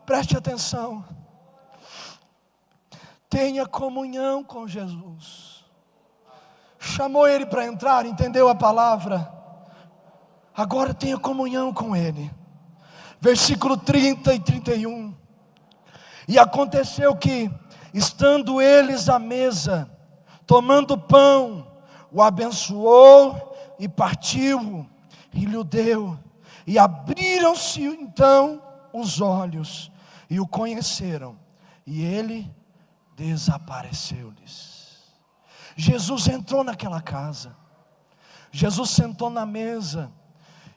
preste atenção. Tenha comunhão com Jesus. Chamou ele para entrar, entendeu a palavra? Agora tenha comunhão com ele. Versículo 30 e 31. E aconteceu que, estando eles à mesa, tomando pão, o abençoou e partiu e lhe deu. E abriram-se então os olhos e o conheceram. E ele desapareceu-lhes. Jesus entrou naquela casa. Jesus sentou na mesa.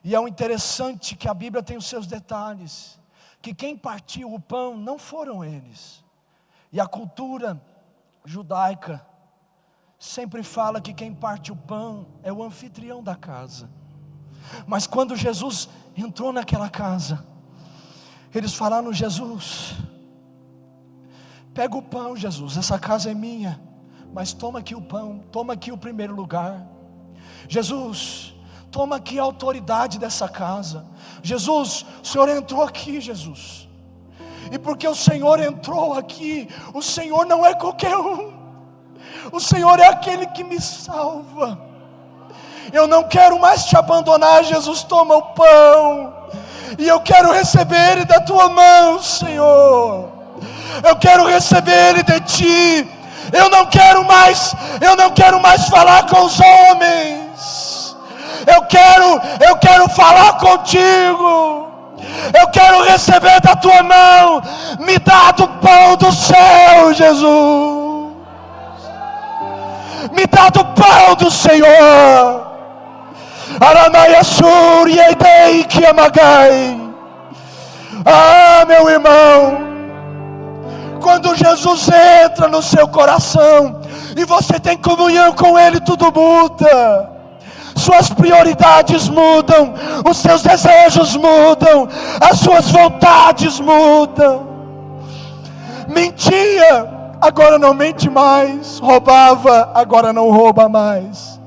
E é o interessante que a Bíblia tem os seus detalhes. Que quem partiu o pão não foram eles. E a cultura judaica sempre fala que quem parte o pão é o anfitrião da casa. Mas quando Jesus entrou naquela casa, eles falaram: Jesus, pega o pão, Jesus, essa casa é minha, mas toma aqui o pão, toma aqui o primeiro lugar. Jesus, toma aqui a autoridade dessa casa. Jesus, o Senhor entrou aqui, Jesus. E porque o Senhor entrou aqui, o Senhor não é qualquer um. O Senhor é aquele que me salva. Eu não quero mais te abandonar, Jesus, toma o pão. E eu quero receber ele da tua mão, Senhor. Eu quero receber ele de ti. Eu não quero mais falar com os homens. Eu quero falar contigo. Eu quero receber da tua mão. Me dá do pão do céu, Jesus. Me dá do pão do Senhor. Ah, meu irmão, quando Jesus entra no seu coração e você tem comunhão com Ele, tudo muda. Suas prioridades mudam, os seus desejos mudam, as suas vontades mudam. Mentia, agora não mente mais. Roubava, agora não rouba mais.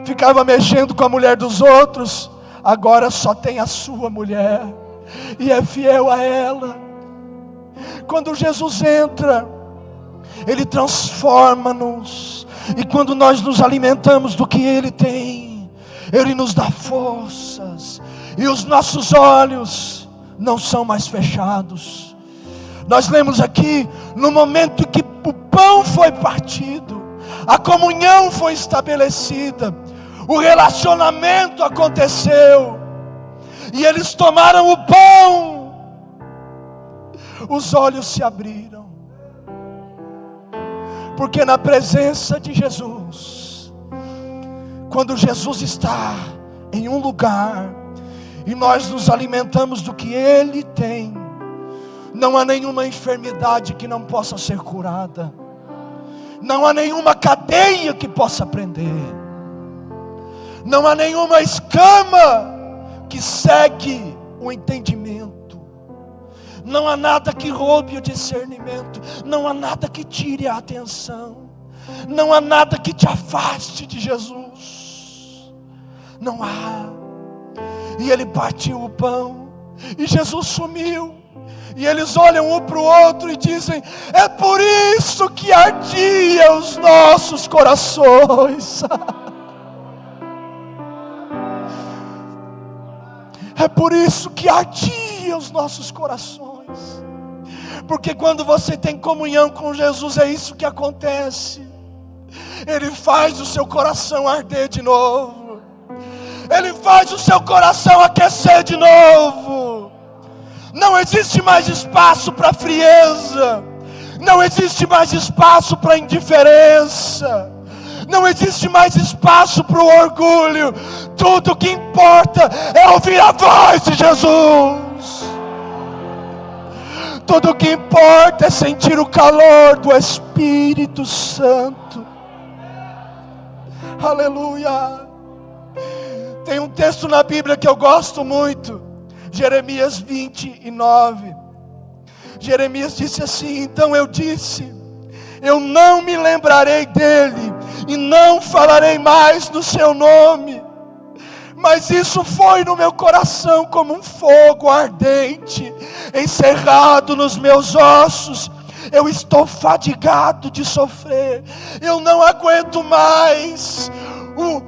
Ficava mexendo com a mulher dos outros, agora só tem a sua mulher e é fiel a ela. Quando Jesus entra, Ele transforma-nos. E quando nós nos alimentamos do que Ele tem, Ele nos dá forças. E os nossos olhos não são mais fechados. Nós lemos aqui, no momento que o pão foi partido, a comunhão foi estabelecida, o relacionamento aconteceu, e eles tomaram o pão, os olhos se abriram. Porque na presença de Jesus, quando Jesus está em um lugar, e nós nos alimentamos do que Ele tem, não há nenhuma enfermidade que não possa ser curada, não há nenhuma cadeia que possa prender, não há nenhuma escama que segue o entendimento. Não há nada que roube o discernimento. Não há nada que tire a atenção. Não há nada que te afaste de Jesus. Não há. E Ele partiu o pão, e Jesus sumiu. E eles olham um para o outro e dizem: é por isso que ardia os nossos corações. É por isso que ardia os nossos corações. Porque quando você tem comunhão com Jesus, é isso que acontece. Ele faz o seu coração arder de novo. Ele faz o seu coração aquecer de novo. Não existe mais espaço para frieza. Não existe mais espaço para indiferença. Não existe mais espaço para o orgulho. Tudo que importa é ouvir a voz de Jesus. Tudo que importa é sentir o calor do Espírito Santo. Aleluia. Tem um texto na Bíblia que eu gosto muito, Jeremias 29. Jeremias disse assim: então eu disse, eu não me lembrarei dele, e não falarei mais do seu nome. Mas isso foi no meu coração como um fogo ardente, encerrado nos meus ossos. Eu estou fadigado de sofrer, eu não aguento mais.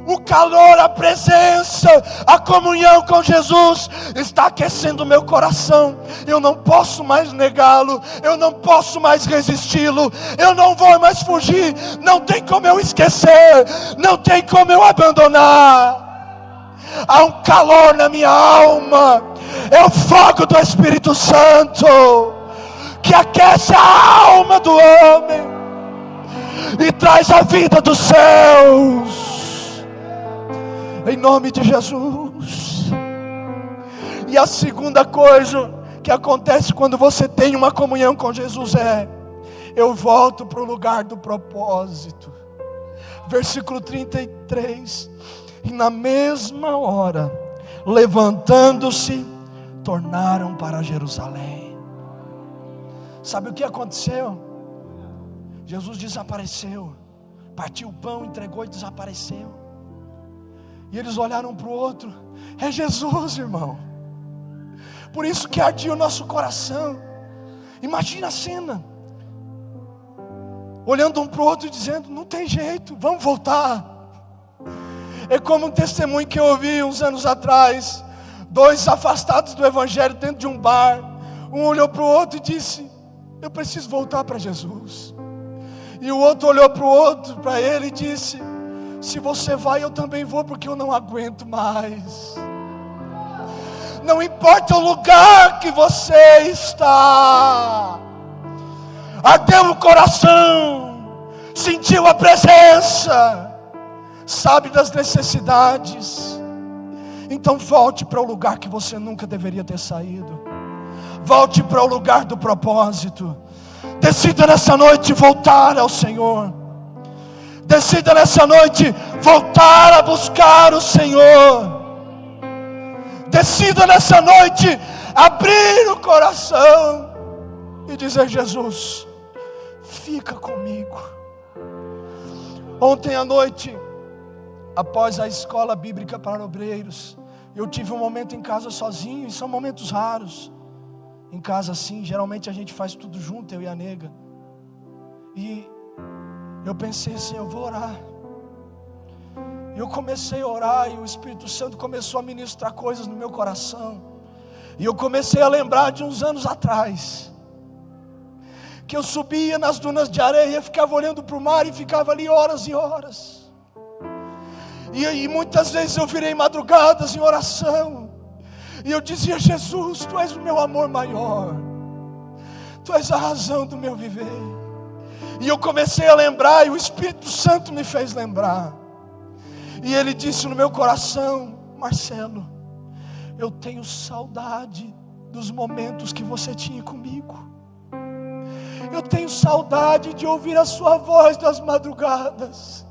O calor, a presença, a comunhão com Jesus está aquecendo o meu coração. Eu não posso mais negá-lo, eu não posso mais resisti-lo, eu não vou mais fugir. Não tem como eu esquecer, não tem como eu abandonar. Há um calor na minha alma, é o fogo do Espírito Santo que aquece a alma do homem e traz a vida dos céus. Em nome de Jesus. E a segunda coisa que acontece quando você tem uma comunhão com Jesus é: eu volto para o lugar do propósito. Versículo 33. E na mesma hora, levantando-se, tornaram para Jerusalém. Sabe o que aconteceu? Jesus desapareceu. Partiu o pão, entregou e desapareceu. E eles olharam para o outro. É Jesus, irmão. Por isso que ardia o nosso coração. Imagina a cena. Olhando um para o outro e dizendo: não tem jeito, vamos voltar. É como um testemunho que eu ouvi uns anos atrás. Dois afastados do Evangelho dentro de um bar. Um olhou para o outro e disse: eu preciso voltar para Jesus. E o outro olhou para o outro, para ele, e disse: se você vai, eu também vou, porque eu não aguento mais. Não importa o lugar que você está. Ardeu o coração, sentiu a presença, sabe das necessidades. Então volte para o lugar que você nunca deveria ter saído. Volte para o lugar do propósito. Decida nessa noite voltar ao Senhor. Decida nessa noite voltar a buscar o Senhor. Decida nessa noite abrir o coração e dizer: Jesus, fica comigo. Ontem à noite, após a escola bíblica para obreiros, eu tive um momento em casa sozinho, e são momentos raros. Em casa assim, geralmente a gente faz tudo junto, eu e a nega. E eu pensei assim: eu vou orar. Eu comecei a orar e o Espírito Santo começou a ministrar coisas no meu coração. E eu comecei a lembrar de uns anos atrás, que eu subia nas dunas de areia, ficava olhando para o mar e ficava ali horas e horas. E muitas vezes eu virei madrugadas em oração. E eu dizia: Jesus, Tu és o meu amor maior. Tu és a razão do meu viver. E eu comecei a lembrar, e o Espírito Santo me fez lembrar. E Ele disse no meu coração: Marcelo, eu tenho saudade dos momentos que você tinha comigo. Eu tenho saudade de ouvir a sua voz das madrugadas.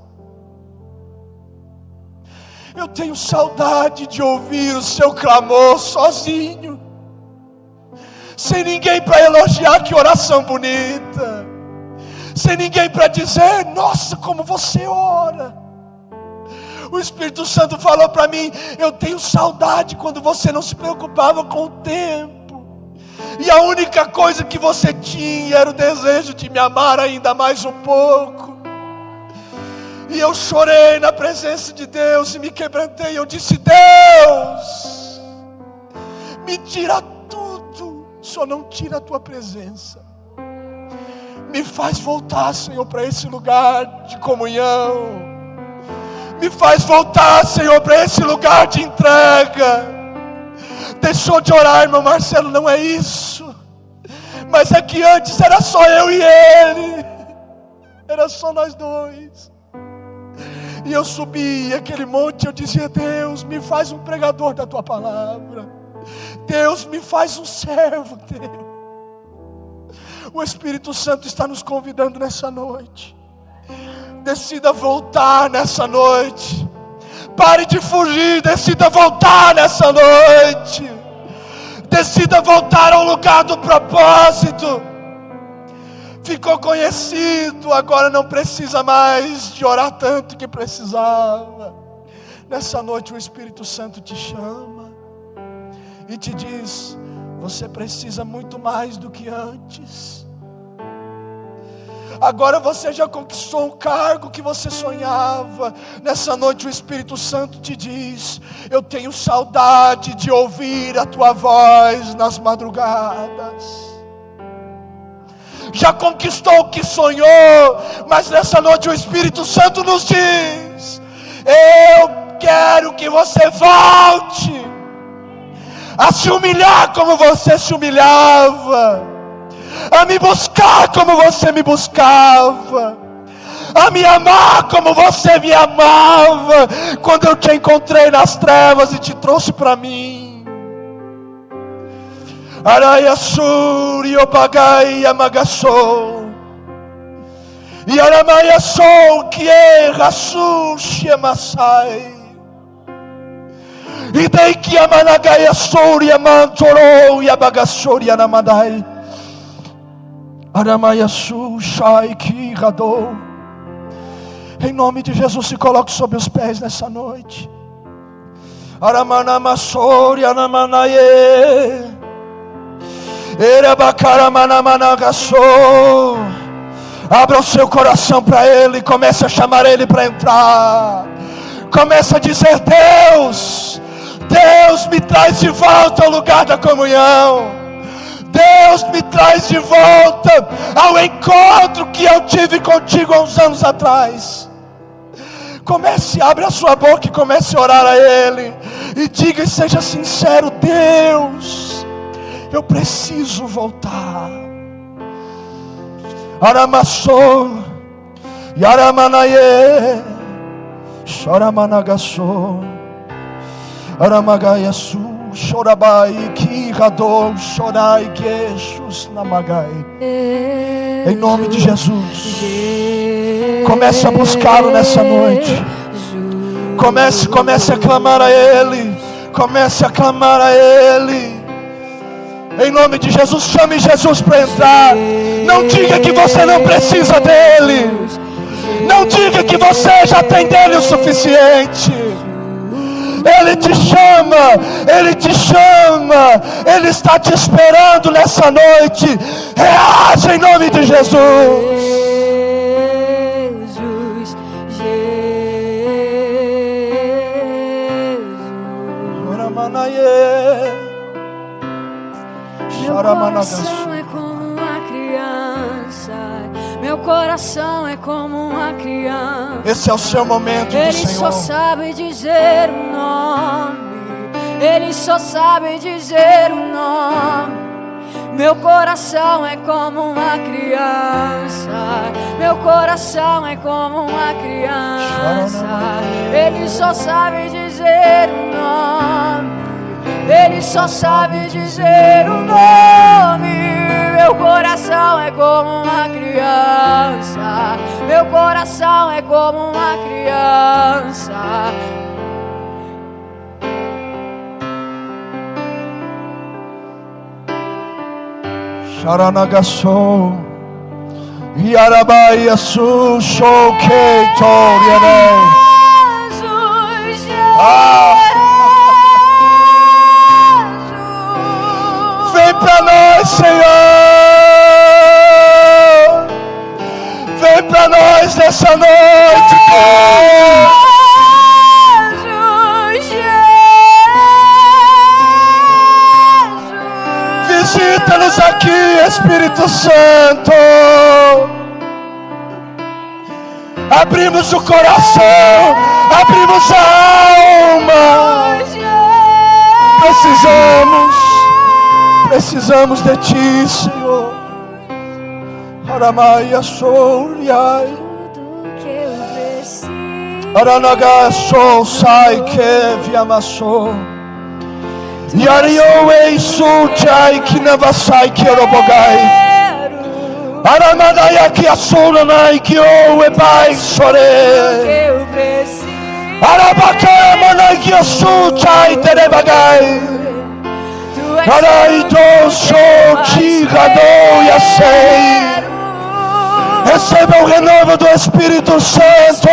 Eu tenho saudade de ouvir o seu clamor sozinho, sem ninguém para elogiar, que oração bonita, sem ninguém para dizer: nossa, como você ora. O Espírito Santo falou para mim: eu tenho saudade quando você não se preocupava com o tempo, e a única coisa que você tinha era o desejo de me amar ainda mais um pouco. E eu chorei na presença de Deus e me quebrantei. Eu disse: Deus, me tira tudo, só não tira a Tua presença. Me faz voltar, Senhor, para esse lugar de comunhão. Me faz voltar, Senhor, para esse lugar de entrega. Deixou de orar, irmão Marcelo, não é isso. Mas é que antes era só eu e ele. Era só nós dois. E eu subi aquele monte, eu dizia: Deus, me faz um pregador da tua palavra. Deus, me faz um servo teu. O Espírito Santo está nos convidando nessa noite. Decida voltar nessa noite. Pare de fugir, decida voltar nessa noite. Decida voltar ao lugar do propósito. Ficou conhecido, agora não precisa mais de orar tanto que precisava. Nessa noite o Espírito Santo te chama e te diz: você precisa muito mais do que antes. Agora você já conquistou um cargo que você sonhava. Nessa noite o Espírito Santo te diz: eu tenho saudade de ouvir a tua voz nas madrugadas. Já conquistou o que sonhou, mas nessa noite o Espírito Santo nos diz: eu quero que você volte a se humilhar como você se humilhava, a me buscar como você me buscava, a me amar como você me amava, quando eu te encontrei nas trevas e te trouxe para mim. Araia suri opagai amagassou, e aramaia sou que rasul chamassai, e dei que amanagaia suri amantorou e abagassori anamadai. Em nome de Jesus, se coloque sobre os pés nessa noite. Abra o seu coração para Ele. Comece a chamar Ele para entrar. Comece a dizer: Deus, Deus, me traz de volta ao lugar da comunhão. Deus, me traz de volta ao encontro que eu tive contigo há uns anos atrás. Comece, abre a sua boca e comece a orar a Ele. E diga e seja sincero: Deus, eu preciso voltar. Aramassou, Yaramanaye, Choramanagassou, Aramagayasu. Chorabai que radou, chorai que Jesus namagai. Em nome de Jesus, comece a buscá-lo nessa noite. Comece a clamar a Ele. Comece a clamar a Ele. Em nome de Jesus, chame Jesus para entrar. Não diga que você não precisa dele. Não diga que você já tem dele o suficiente. Ele te chama, Ele te chama, Ele está te esperando nessa noite. Reaja em nome de Jesus. Meu coração é como uma criança. Meu coração é como uma criança. Esse é o seu momento do Senhor. Ele só sabe dizer o nome. Ele só sabe dizer o nome. Meu coração é como uma criança. Meu coração é como uma criança. Ele só sabe dizer o nome. Ele só sabe dizer o nome. Meu coração é como uma criança. Meu coração é como uma criança. Sharanagassou, Yarabai Yasu Shokei Toriane. Vem pra nós, Senhor. Vem pra nós nessa noite, Pai. Visita-nos aqui, Espírito Santo. Abrimos o coração, abrimos a alma. Precisamos de Ti, Senhor. Aramaia Soliai. Aranaga Sol Sai Kev Amassou. Yario Eisu Chai Kinavasai Kerobogai. Aramadaya Kiasolanai Kio Ebai Sore. Arabacamanai Kiasu Chai Terebagai. Araito Sou Chigado Yasei. Receba o renovo do Espírito Santo.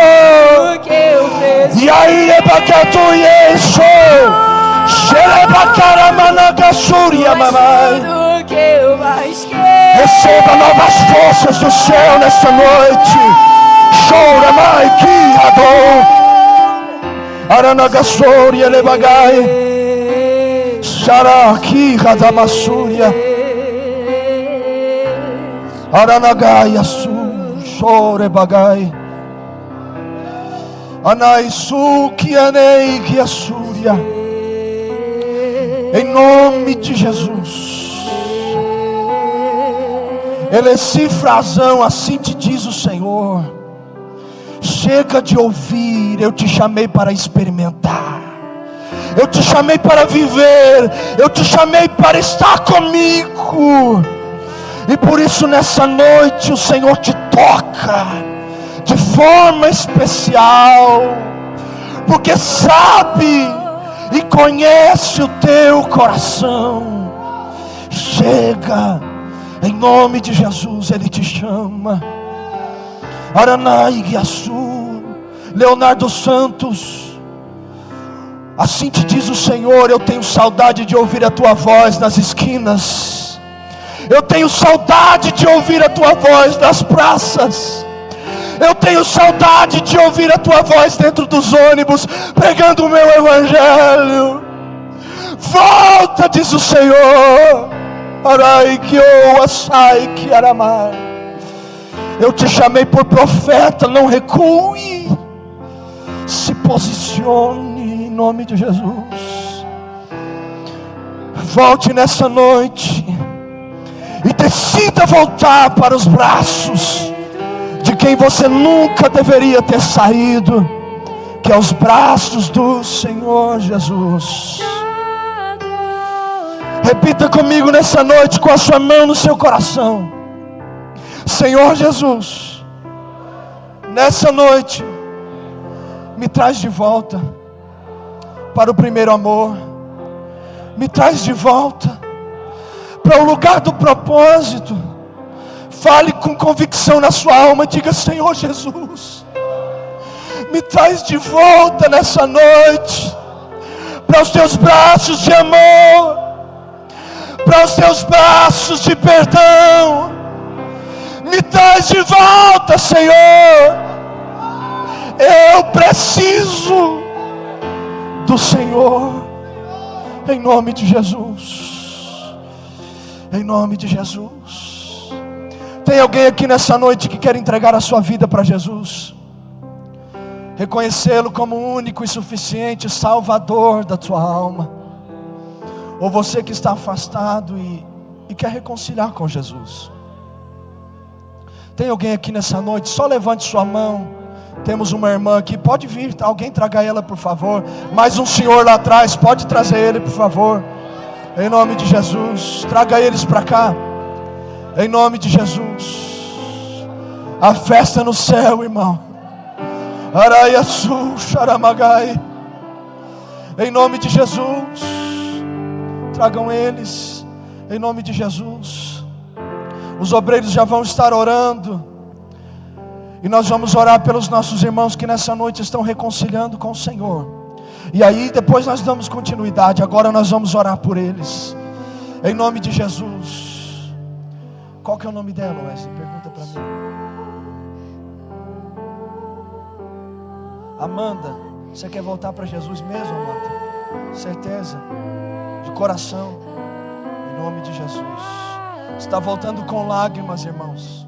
E aí Ebacatu Yesu. Xerebacaramanagassuria mamãe. Receba novas forças do céu nesta noite. Chora mai que ador. Aranagassouria lebagai. Saraki radamassúria. Aranagai assu. Chore bagai. Anaisu kianei kiassúria. Em nome de Jesus. Elessifrazão, assim te diz o Senhor. Chega de ouvir, eu te chamei para experimentar. Eu te chamei para viver. Eu te chamei para estar comigo. E por isso nessa noite o Senhor te toca de forma especial. Porque sabe e conhece o teu coração. Chega, em nome de Jesus, Ele te chama. Aranai Guiaçu, Leonardo Santos, assim te diz o Senhor: eu tenho saudade de ouvir a tua voz nas esquinas. Eu tenho saudade de ouvir a tua voz nas praças. Eu tenho saudade de ouvir a tua voz dentro dos ônibus, pregando o meu evangelho. Volta, diz o Senhor. Arai que eu assai que aramai. Eu te chamei por profeta, não recue. Se posicione em nome de Jesus. Volte nessa noite e decida voltar para os braços de quem você nunca deveria ter saído, que é os braços do Senhor Jesus. Repita comigo nessa noite, com a sua mão no seu coração: Senhor Jesus, nessa noite me traz de volta para o primeiro amor. Me traz de volta para o lugar do propósito. Fale com convicção na sua alma, diga: Senhor Jesus, me traz de volta nessa noite para os teus braços de amor, para os teus braços de perdão. Me traz de volta, Senhor. Eu preciso do Senhor, em nome de Jesus. Em nome de Jesus. Tem alguém aqui nessa noite que quer entregar a sua vida para Jesus? Reconhecê-lo como o único e suficiente Salvador da tua alma? Ou você que está afastado e quer reconciliar com Jesus? Tem alguém aqui nessa noite? Só levante sua mão. Temos uma irmã aqui, pode vir, alguém traga ela por favor. Mais um senhor lá atrás, pode trazer ele por favor. Em nome de Jesus, traga eles para cá. Em nome de Jesus. A festa no céu, irmão. Araiaçu, Xaramagai. Em nome de Jesus. Tragam eles. Em nome de Jesus. Os obreiros já vão estar orando. E nós vamos orar pelos nossos irmãos que nessa noite estão reconciliando com o Senhor. E aí depois nós damos continuidade. Agora nós vamos orar por eles. Em nome de Jesus. Qual que é o nome dela, Wesley? Pergunta para mim. Amanda, você quer voltar para Jesus mesmo, Amanda? Certeza? De coração? Em nome de Jesus. Está voltando com lágrimas, irmãos.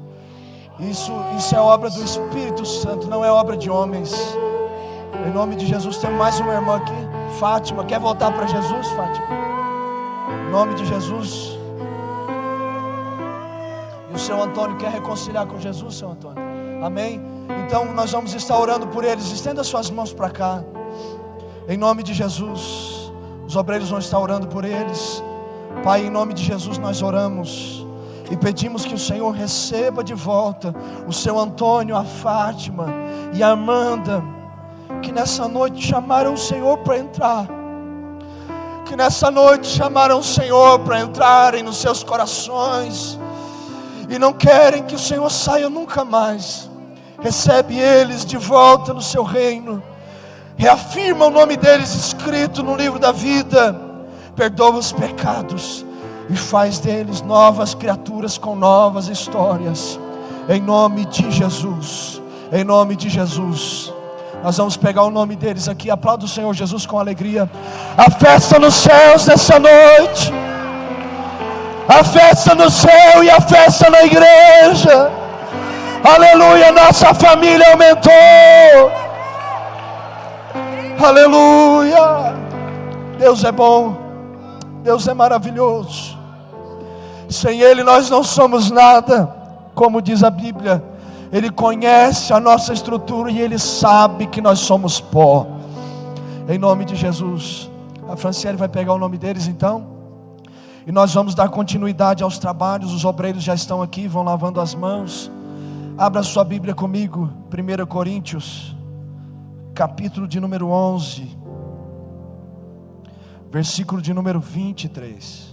Isso é obra do Espírito Santo, não é obra de homens. Em nome de Jesus, tem mais uma irmã aqui, Fátima. Quer voltar para Jesus, Fátima? Em nome de Jesus. E o seu Antônio quer reconciliar com Jesus, seu Antônio? Amém? Então nós vamos estar orando por eles. Estenda suas mãos para cá. Em nome de Jesus. Os obreiros vão estar orando por eles. Pai, em nome de Jesus nós oramos e pedimos que o Senhor receba de volta o seu Antônio, a Fátima e a Amanda, que nessa noite chamaram o Senhor para entrar, que nessa noite chamaram o Senhor para entrarem nos seus corações, e não querem que o Senhor saia nunca mais. Recebe eles de volta no seu reino, reafirma o nome deles escrito no livro da vida, perdoa os pecados e faz deles novas criaturas com novas histórias, em nome de Jesus. Em nome de Jesus. Nós vamos pegar o nome deles aqui. Aplauda o Senhor Jesus com alegria. A festa nos céus nessa noite, a festa no céu e a festa na igreja. Aleluia, nossa família aumentou. Aleluia. Deus é bom, Deus é maravilhoso. Sem Ele nós não somos nada. Como diz a Bíblia, Ele conhece a nossa estrutura e Ele sabe que nós somos pó. Em nome de Jesus. A Franciele vai pegar o nome deles então, e nós vamos dar continuidade aos trabalhos. Os obreiros já estão aqui, vão lavando as mãos. Abra sua Bíblia comigo, 1 Coríntios, capítulo de número 11, versículo de número 23.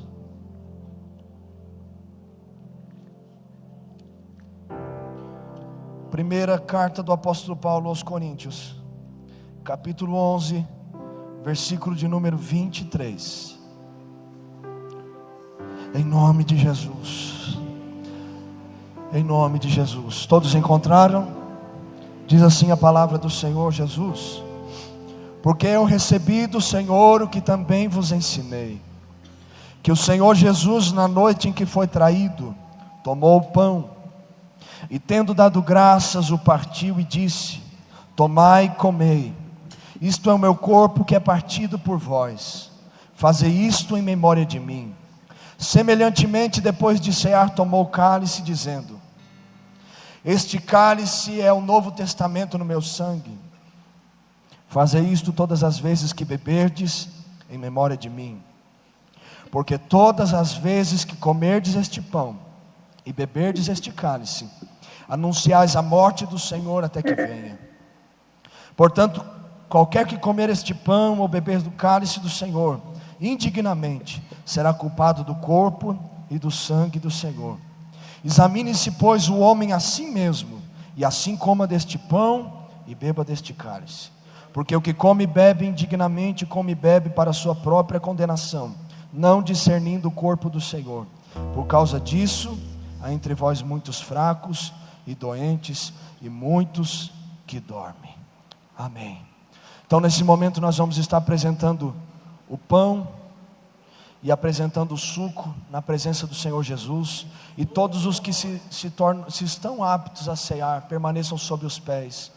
Primeira carta do apóstolo Paulo aos Coríntios, capítulo 11, versículo de número 23. Em nome de Jesus. Em nome de Jesus. Todos encontraram? Diz assim a palavra do Senhor Jesus: porque eu recebi do Senhor o que também vos ensinei, que o Senhor Jesus, na noite em que foi traído, tomou o pão, e tendo dado graças, o partiu e disse: tomai e comei, isto é o meu corpo que é partido por vós, fazei isto em memória de mim. Semelhantemente, depois de cear, tomou o cálice, dizendo: este cálice é o novo testamento no meu sangue, fazei isto todas as vezes que beberdes, em memória de mim. Porque todas as vezes que comerdes este pão e beberdes este cálice, anunciais a morte do Senhor até que venha. Portanto, qualquer que comer este pão ou beber do cálice do Senhor indignamente, será culpado do corpo e do sangue do Senhor. Examine-se, pois, o homem a si mesmo, e assim coma deste pão e beba deste cálice. Porque o que come e bebe indignamente, come e bebe para a sua própria condenação, não discernindo o corpo do Senhor. Por causa disso, há entre vós muitos fracos e doentes, e muitos que dormem. Amém. Então nesse momento nós vamos estar apresentando o pão e apresentando o suco na presença do Senhor Jesus. E todos os que se estão aptos a cear, permaneçam sobre os pés.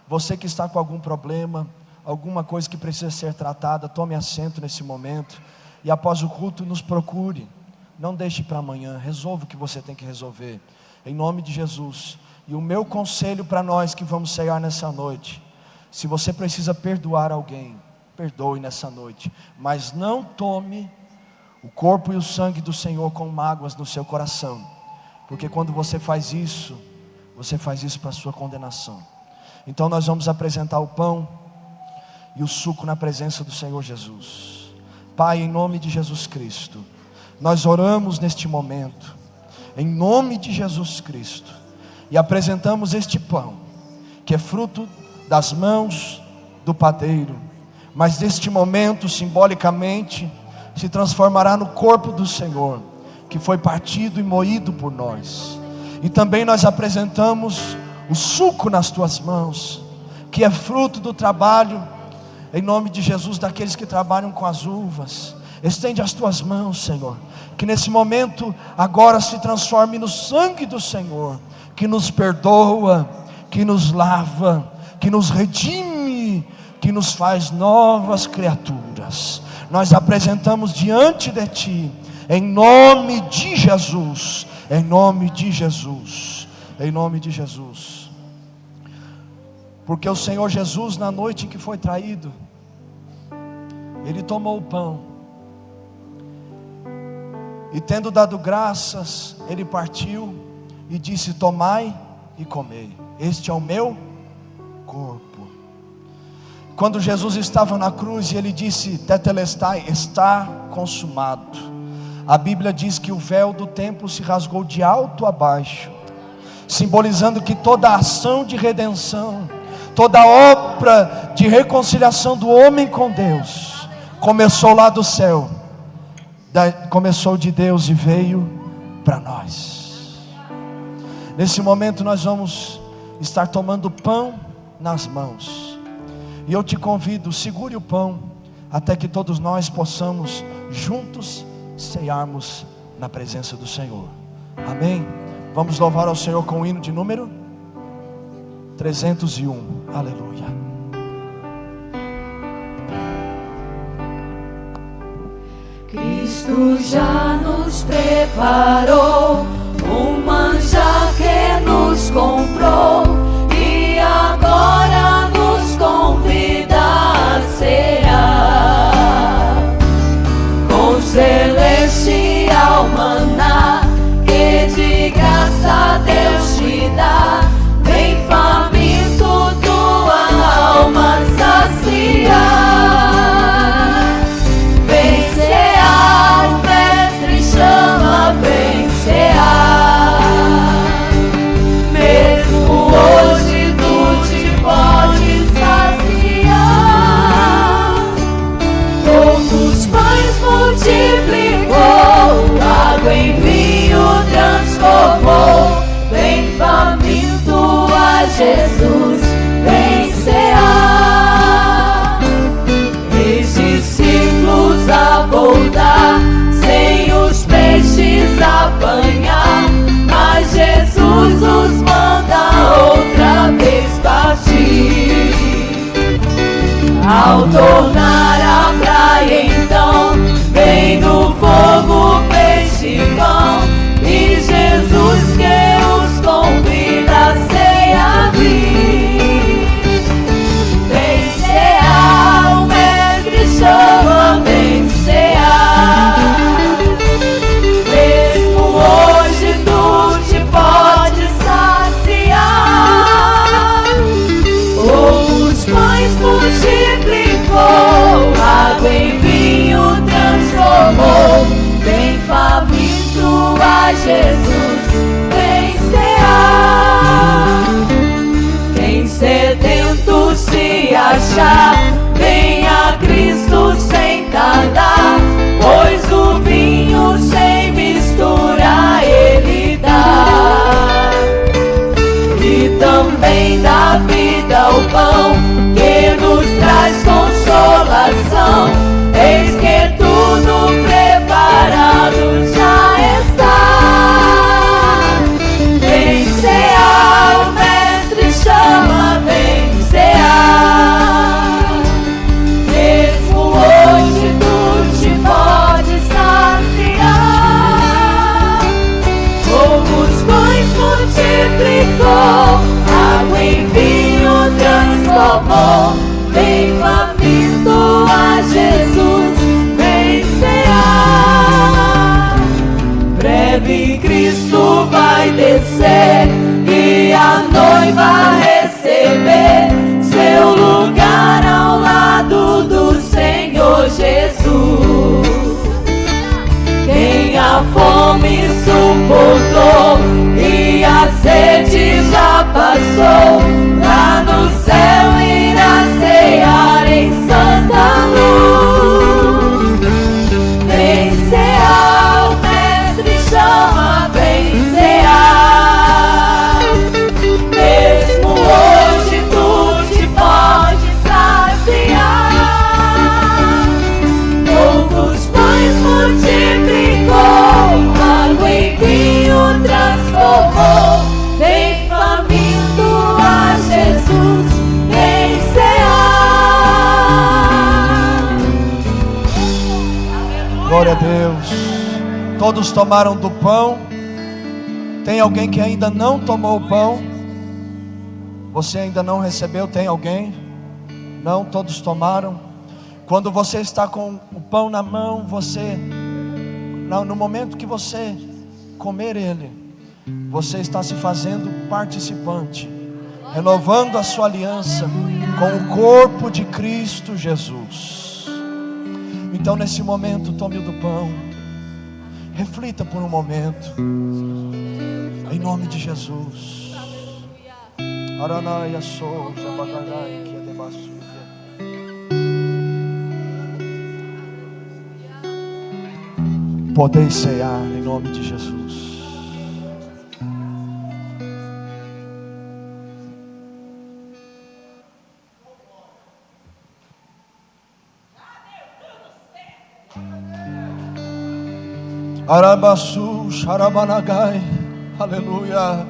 Você que está com algum problema, alguma coisa que precisa ser tratada, tome assento nesse momento, e após o culto nos procure. Não deixe para amanhã, resolva o que você tem que resolver, em nome de Jesus. E o meu conselho para nós que vamos cear nessa noite: se você precisa perdoar alguém, perdoe nessa noite, mas não tome o corpo e o sangue do Senhor com mágoas no seu coração, porque quando você faz isso para a sua condenação. Então nós vamos apresentar o pão e o suco na presença do Senhor Jesus. Pai, em nome de Jesus Cristo, nós oramos neste momento, em nome de Jesus Cristo, e apresentamos este pão, que é fruto das mãos do padeiro, mas neste momento, simbolicamente, se transformará no corpo do Senhor, que foi partido e moído por nós. E também nós apresentamos o suco nas tuas mãos, que é fruto do trabalho, em nome de Jesus, daqueles que trabalham com as uvas. Estende as tuas mãos, Senhor, que nesse momento agora se transforme no sangue do Senhor, que nos perdoa, que nos lava, que nos redime, que que nos faz novas criaturas. Nós apresentamos diante de Ti, em nome de Jesus, em nome de Jesus, em nome de Jesus. Porque o Senhor Jesus, na noite em que foi traído, Ele tomou o pão, e tendo dado graças, Ele partiu e disse: tomai e comei, este é o meu corpo. Quando Jesus estava na cruz e Ele disse: tetelestai, está consumado, a Bíblia diz que o véu do templo se rasgou de alto a baixo, simbolizando que toda a ação de redenção, toda a obra de reconciliação do homem com Deus, começou lá do céu, começou de Deus e veio para nós. Nesse momento nós vamos estar tomando pão nas mãos, e eu te convido, segure o pão, até que todos nós possamos juntos cearmos na presença do Senhor. Amém? Vamos louvar ao Senhor com o hino de número 301. Aleluia. Cristo já nos preparou um manjar que nos comprou, e agora nos convida a cear com celestial maná, que de graça Deus te dá. Vem faminto tua alma saciar, vem cear, o Mestre chama, vem cear. Mesmo hoje tu te podes saciar. Poucos pães multiplicou, água em vinho transformou. Vem faminto a Jesus, vem cear. Eis discípulos a voltar, sem os peixes apanhar, mas Jesus os manda outra vez partir. Ao tornar a praia então, vem no fogo peixe e pão, e Jesus que os convida a ceia vir. Vem cear, o Mestre chama, vem cear. Mesmo hoje tu te podes saciar. Os pães multiplicou, água em vinho transformou. Vem faminto a Jesus, vem cear. Quem sedento se achar, vem a Cristo sem tardar, pois o vinho sem mistura Ele dá. E também dá vida o pão, que nos traz consolação. Eis que tudo preparado já está. Vem cear, o Mestre chama, vem cear. Mesmo hoje tu te podes saciar. Como os pães multiplicou, água em vinho transformou. Vem faminto a Jesus, vem cear. Breve Cristo vai descer, e a noiva receber seu lugar ao lado do Senhor Jesus. Quem a fome suportou e a sede já passou, lá no céu irá cear em santa luz. Vem cear, o Mestre chama, vem cear. Glória a Deus. Todos tomaram do pão. Tem alguém que ainda não tomou o pão? Você ainda não recebeu? Tem alguém? Não, todos tomaram. Quando você está com o pão na mão, no momento que você comer ele, você está se fazendo participante, renovando a sua aliança com o corpo de Cristo Jesus. Então nesse momento, tome do pão, reflita por um momento, em nome de Jesus. Aranaya soja bagarai que é debaçuia. Podeis cear em nome de Jesus. Arabaçu, xarabanagai, aleluia,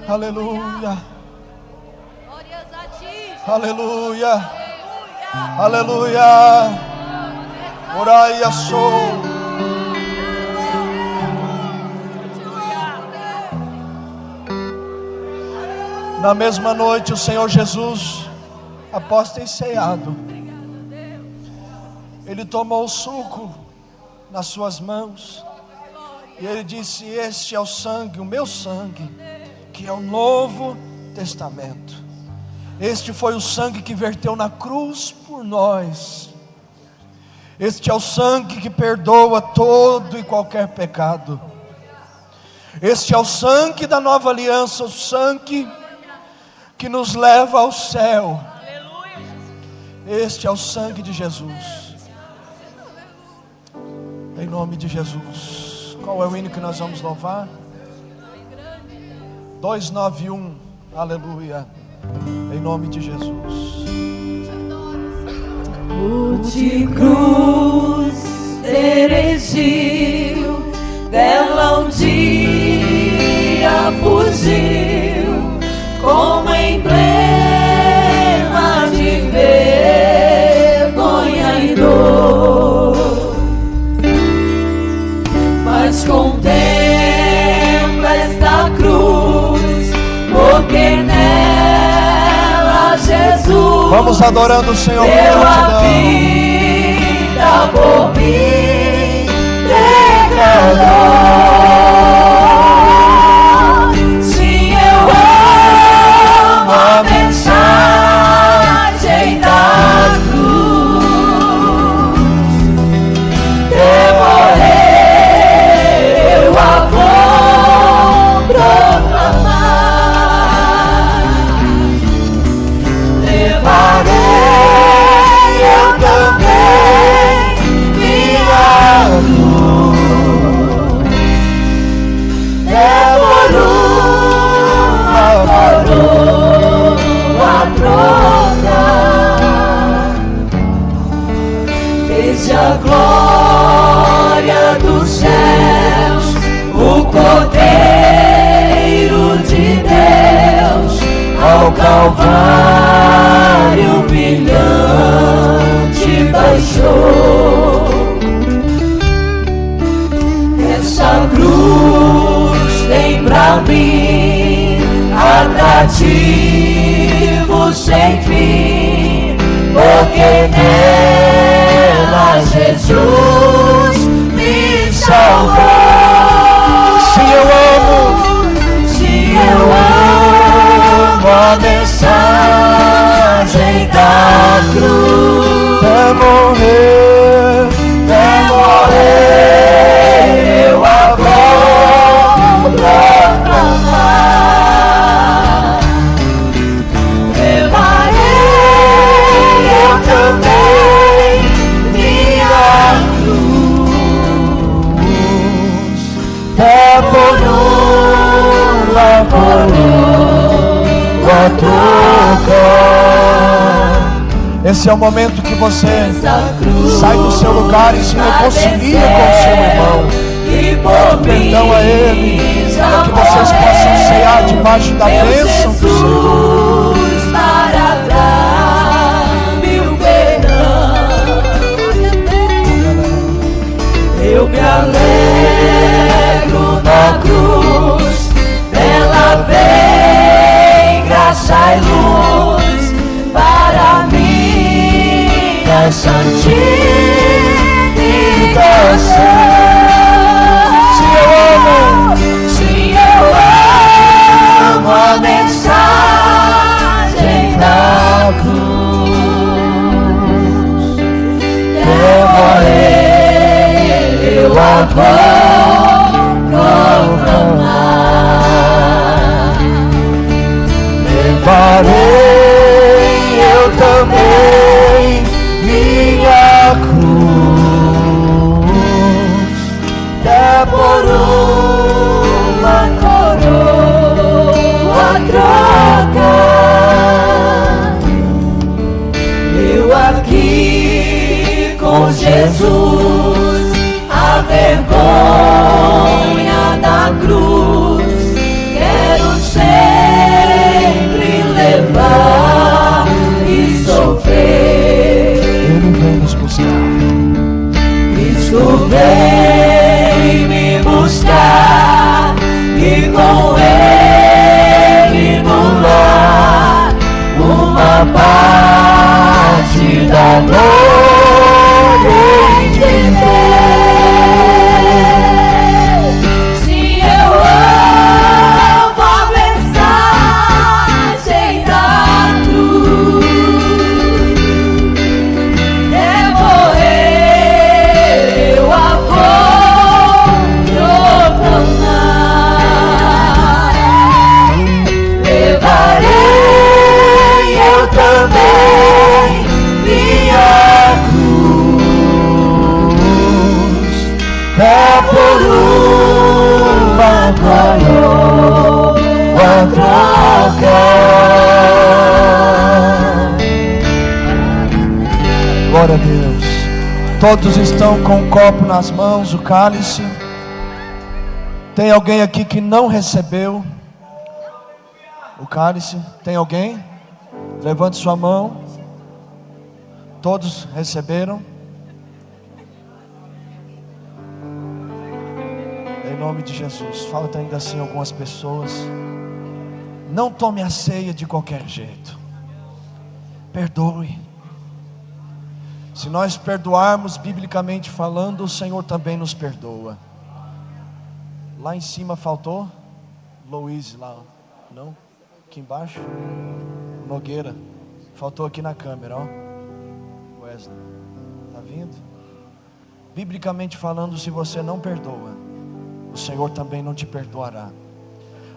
aleluia, aleluia, aleluia, oraia sou. Na mesma noite o Senhor Jesus, após ter ceado, Ele tomou o suco nas suas mãos, e Ele disse: este é o sangue, o meu sangue, que é o novo testamento. Este foi o sangue que verteu na cruz por nós. Este é o sangue que perdoa todo e qualquer pecado. Este é o sangue da nova aliança, o sangue que nos leva ao céu. Este é o sangue de Jesus. Em nome de Jesus. Qual é o hino que nós vamos louvar? 291. Aleluia. Em nome de Jesus. O de cruz erigiu, dela um dia fugiu, como emblema de vergonha e dor. Mas contempla esta cruz, porque nela Jesus vamos adorando o Senhor com deu a gratidão. vida por mim, pecador. Sim, eu amo a mensagem da cruz. Demorei, eu a vou proclamar. Levarei eu também minha cruz. Demorou a coroa trocar. Desde a glória dos céus, o Cordeiro de Deus ao Calvário humilhante baixou. Essa cruz tem pra mim atrativo sem fim, porque nela Jesus me salvou. Sim, eu amo. Sim, eu amo a mensagem da cruz. Até morrer, Eu a vou proclamar. Levarei eu também minha cruz. é por uma coroa trocar. Esse é o momento que você sai do seu lugar e se reconcilia com o seu irmão. Perdão a ele, para que vocês possam cear debaixo da bênção do Senhor. Para dar-me o perdão. Sim, eu amo a mensagem da cruz. Devorei, eu a vou proclamar. Levarei eu também minha cruz, É por uma coroa trocar. Eu aqui com Jesus, a vergonha da cruz, quero sempre levar e sofrer. Ele vem nos buscar. Cristo vem me buscar e com Ele no lar uma parte da glória em te ter. Sim, eu amo a mensagem da cruz. Devorei, eu a vou proclamar. Levarei eu também minha cruz. É por uma coroa trocar. Glória a Deus. Todos estão com o copo nas mãos, o cálice. Tem alguém aqui que não recebeu o cálice? Tem alguém? Levante sua mão. Todos receberam? Em nome de Jesus. Falta ainda assim algumas pessoas. Não tome a ceia de qualquer jeito. Perdoe. Se nós perdoarmos, biblicamente falando, o Senhor também nos perdoa. Lá em cima faltou Luiz lá, não? Aqui embaixo Nogueira. Faltou aqui na câmera, ó. Wesley, tá vindo? Biblicamente falando, se você não perdoa, o Senhor também não te perdoará.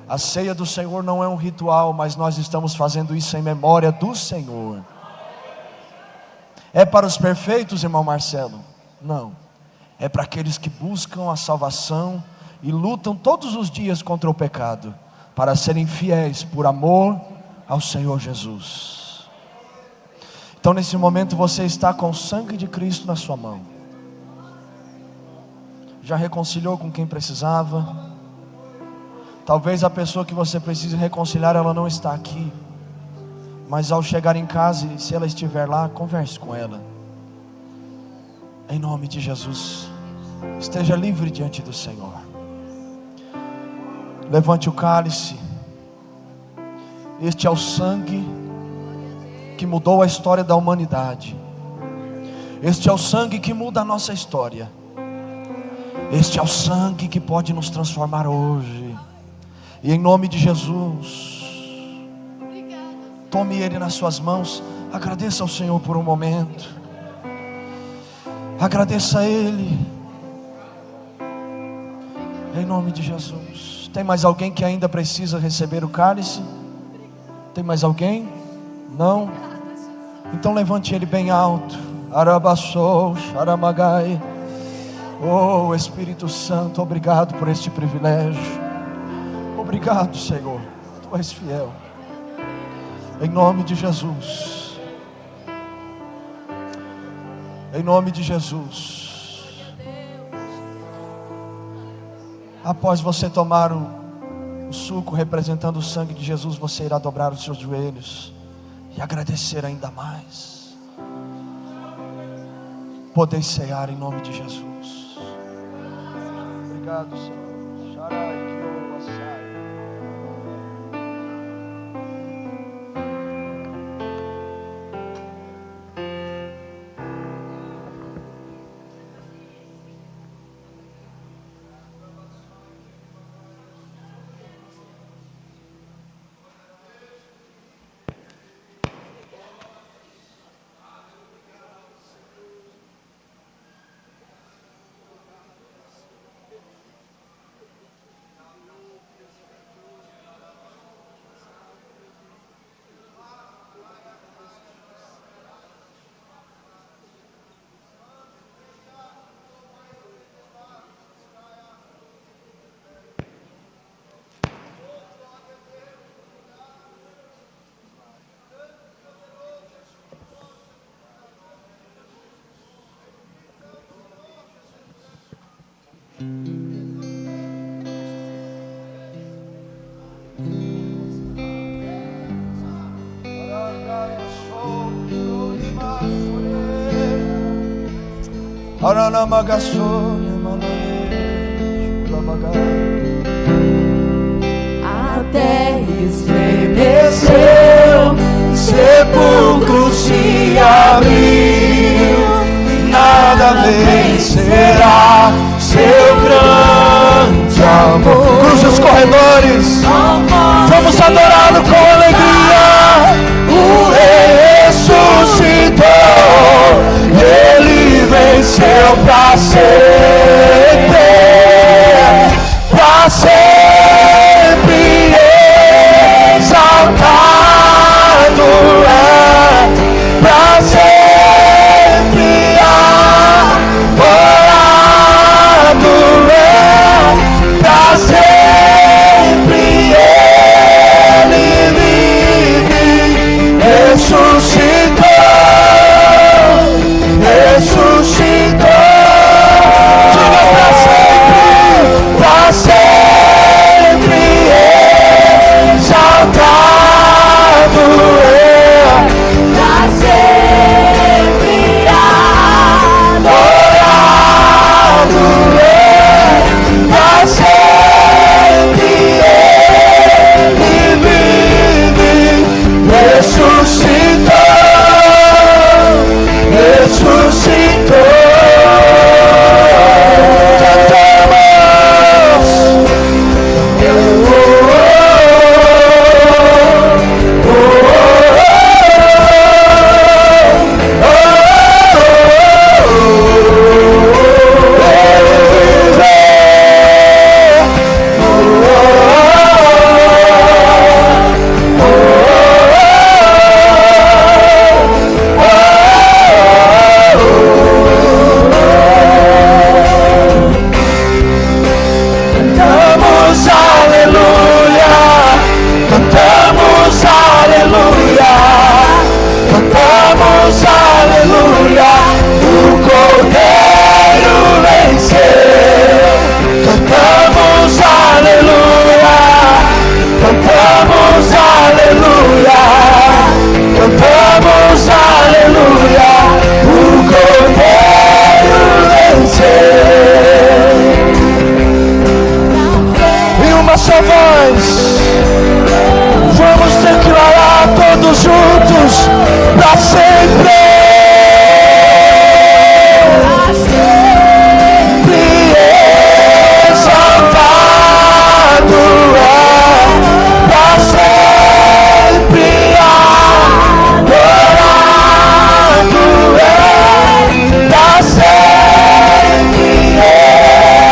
A ceia do Senhor não é um ritual, mas nós estamos fazendo isso em memória do Senhor. É para os perfeitos, irmão Marcelo? Não. É para aqueles que buscam a salvação e lutam todos os dias contra o pecado, para serem fiéis por amor ao Senhor Jesus. Então nesse momento você está com o sangue de Cristo na sua mão. Já reconciliou com quem precisava? Talvez a pessoa que você precisa reconciliar, ela não está aqui. Mas ao chegar em casa, e se ela estiver lá, converse com ela. Em nome de Jesus, esteja livre diante do Senhor. Levante o cálice. Este é o sangue que mudou a história da humanidade. Este é o sangue que muda a nossa história. Este é o sangue que pode nos transformar hoje. E em nome de Jesus, tome ele nas suas mãos. Agradeça ao Senhor por um momento. Agradeça a Ele. Em nome de Jesus. Tem mais alguém que ainda precisa receber o cálice? Tem mais alguém? Não? Então levante ele bem alto. Arabassou, Sharamagai. Oh Espírito Santo, obrigado por este privilégio. Obrigado, Senhor. Tu és fiel. Em nome de Jesus. Em nome de Jesus. Após você tomar o suco representando o sangue de Jesus, você irá dobrar os seus joelhos e agradecer ainda mais. Poder cear em nome de Jesus. Obrigado, Senhor. A terra estremeceu, sepulcro se abriu. Nada vencerá seu grande amor. Cruze os corredores, vamos adorá-lo com alegria. O Rei ressuscitou, Ele venceu pra sempre.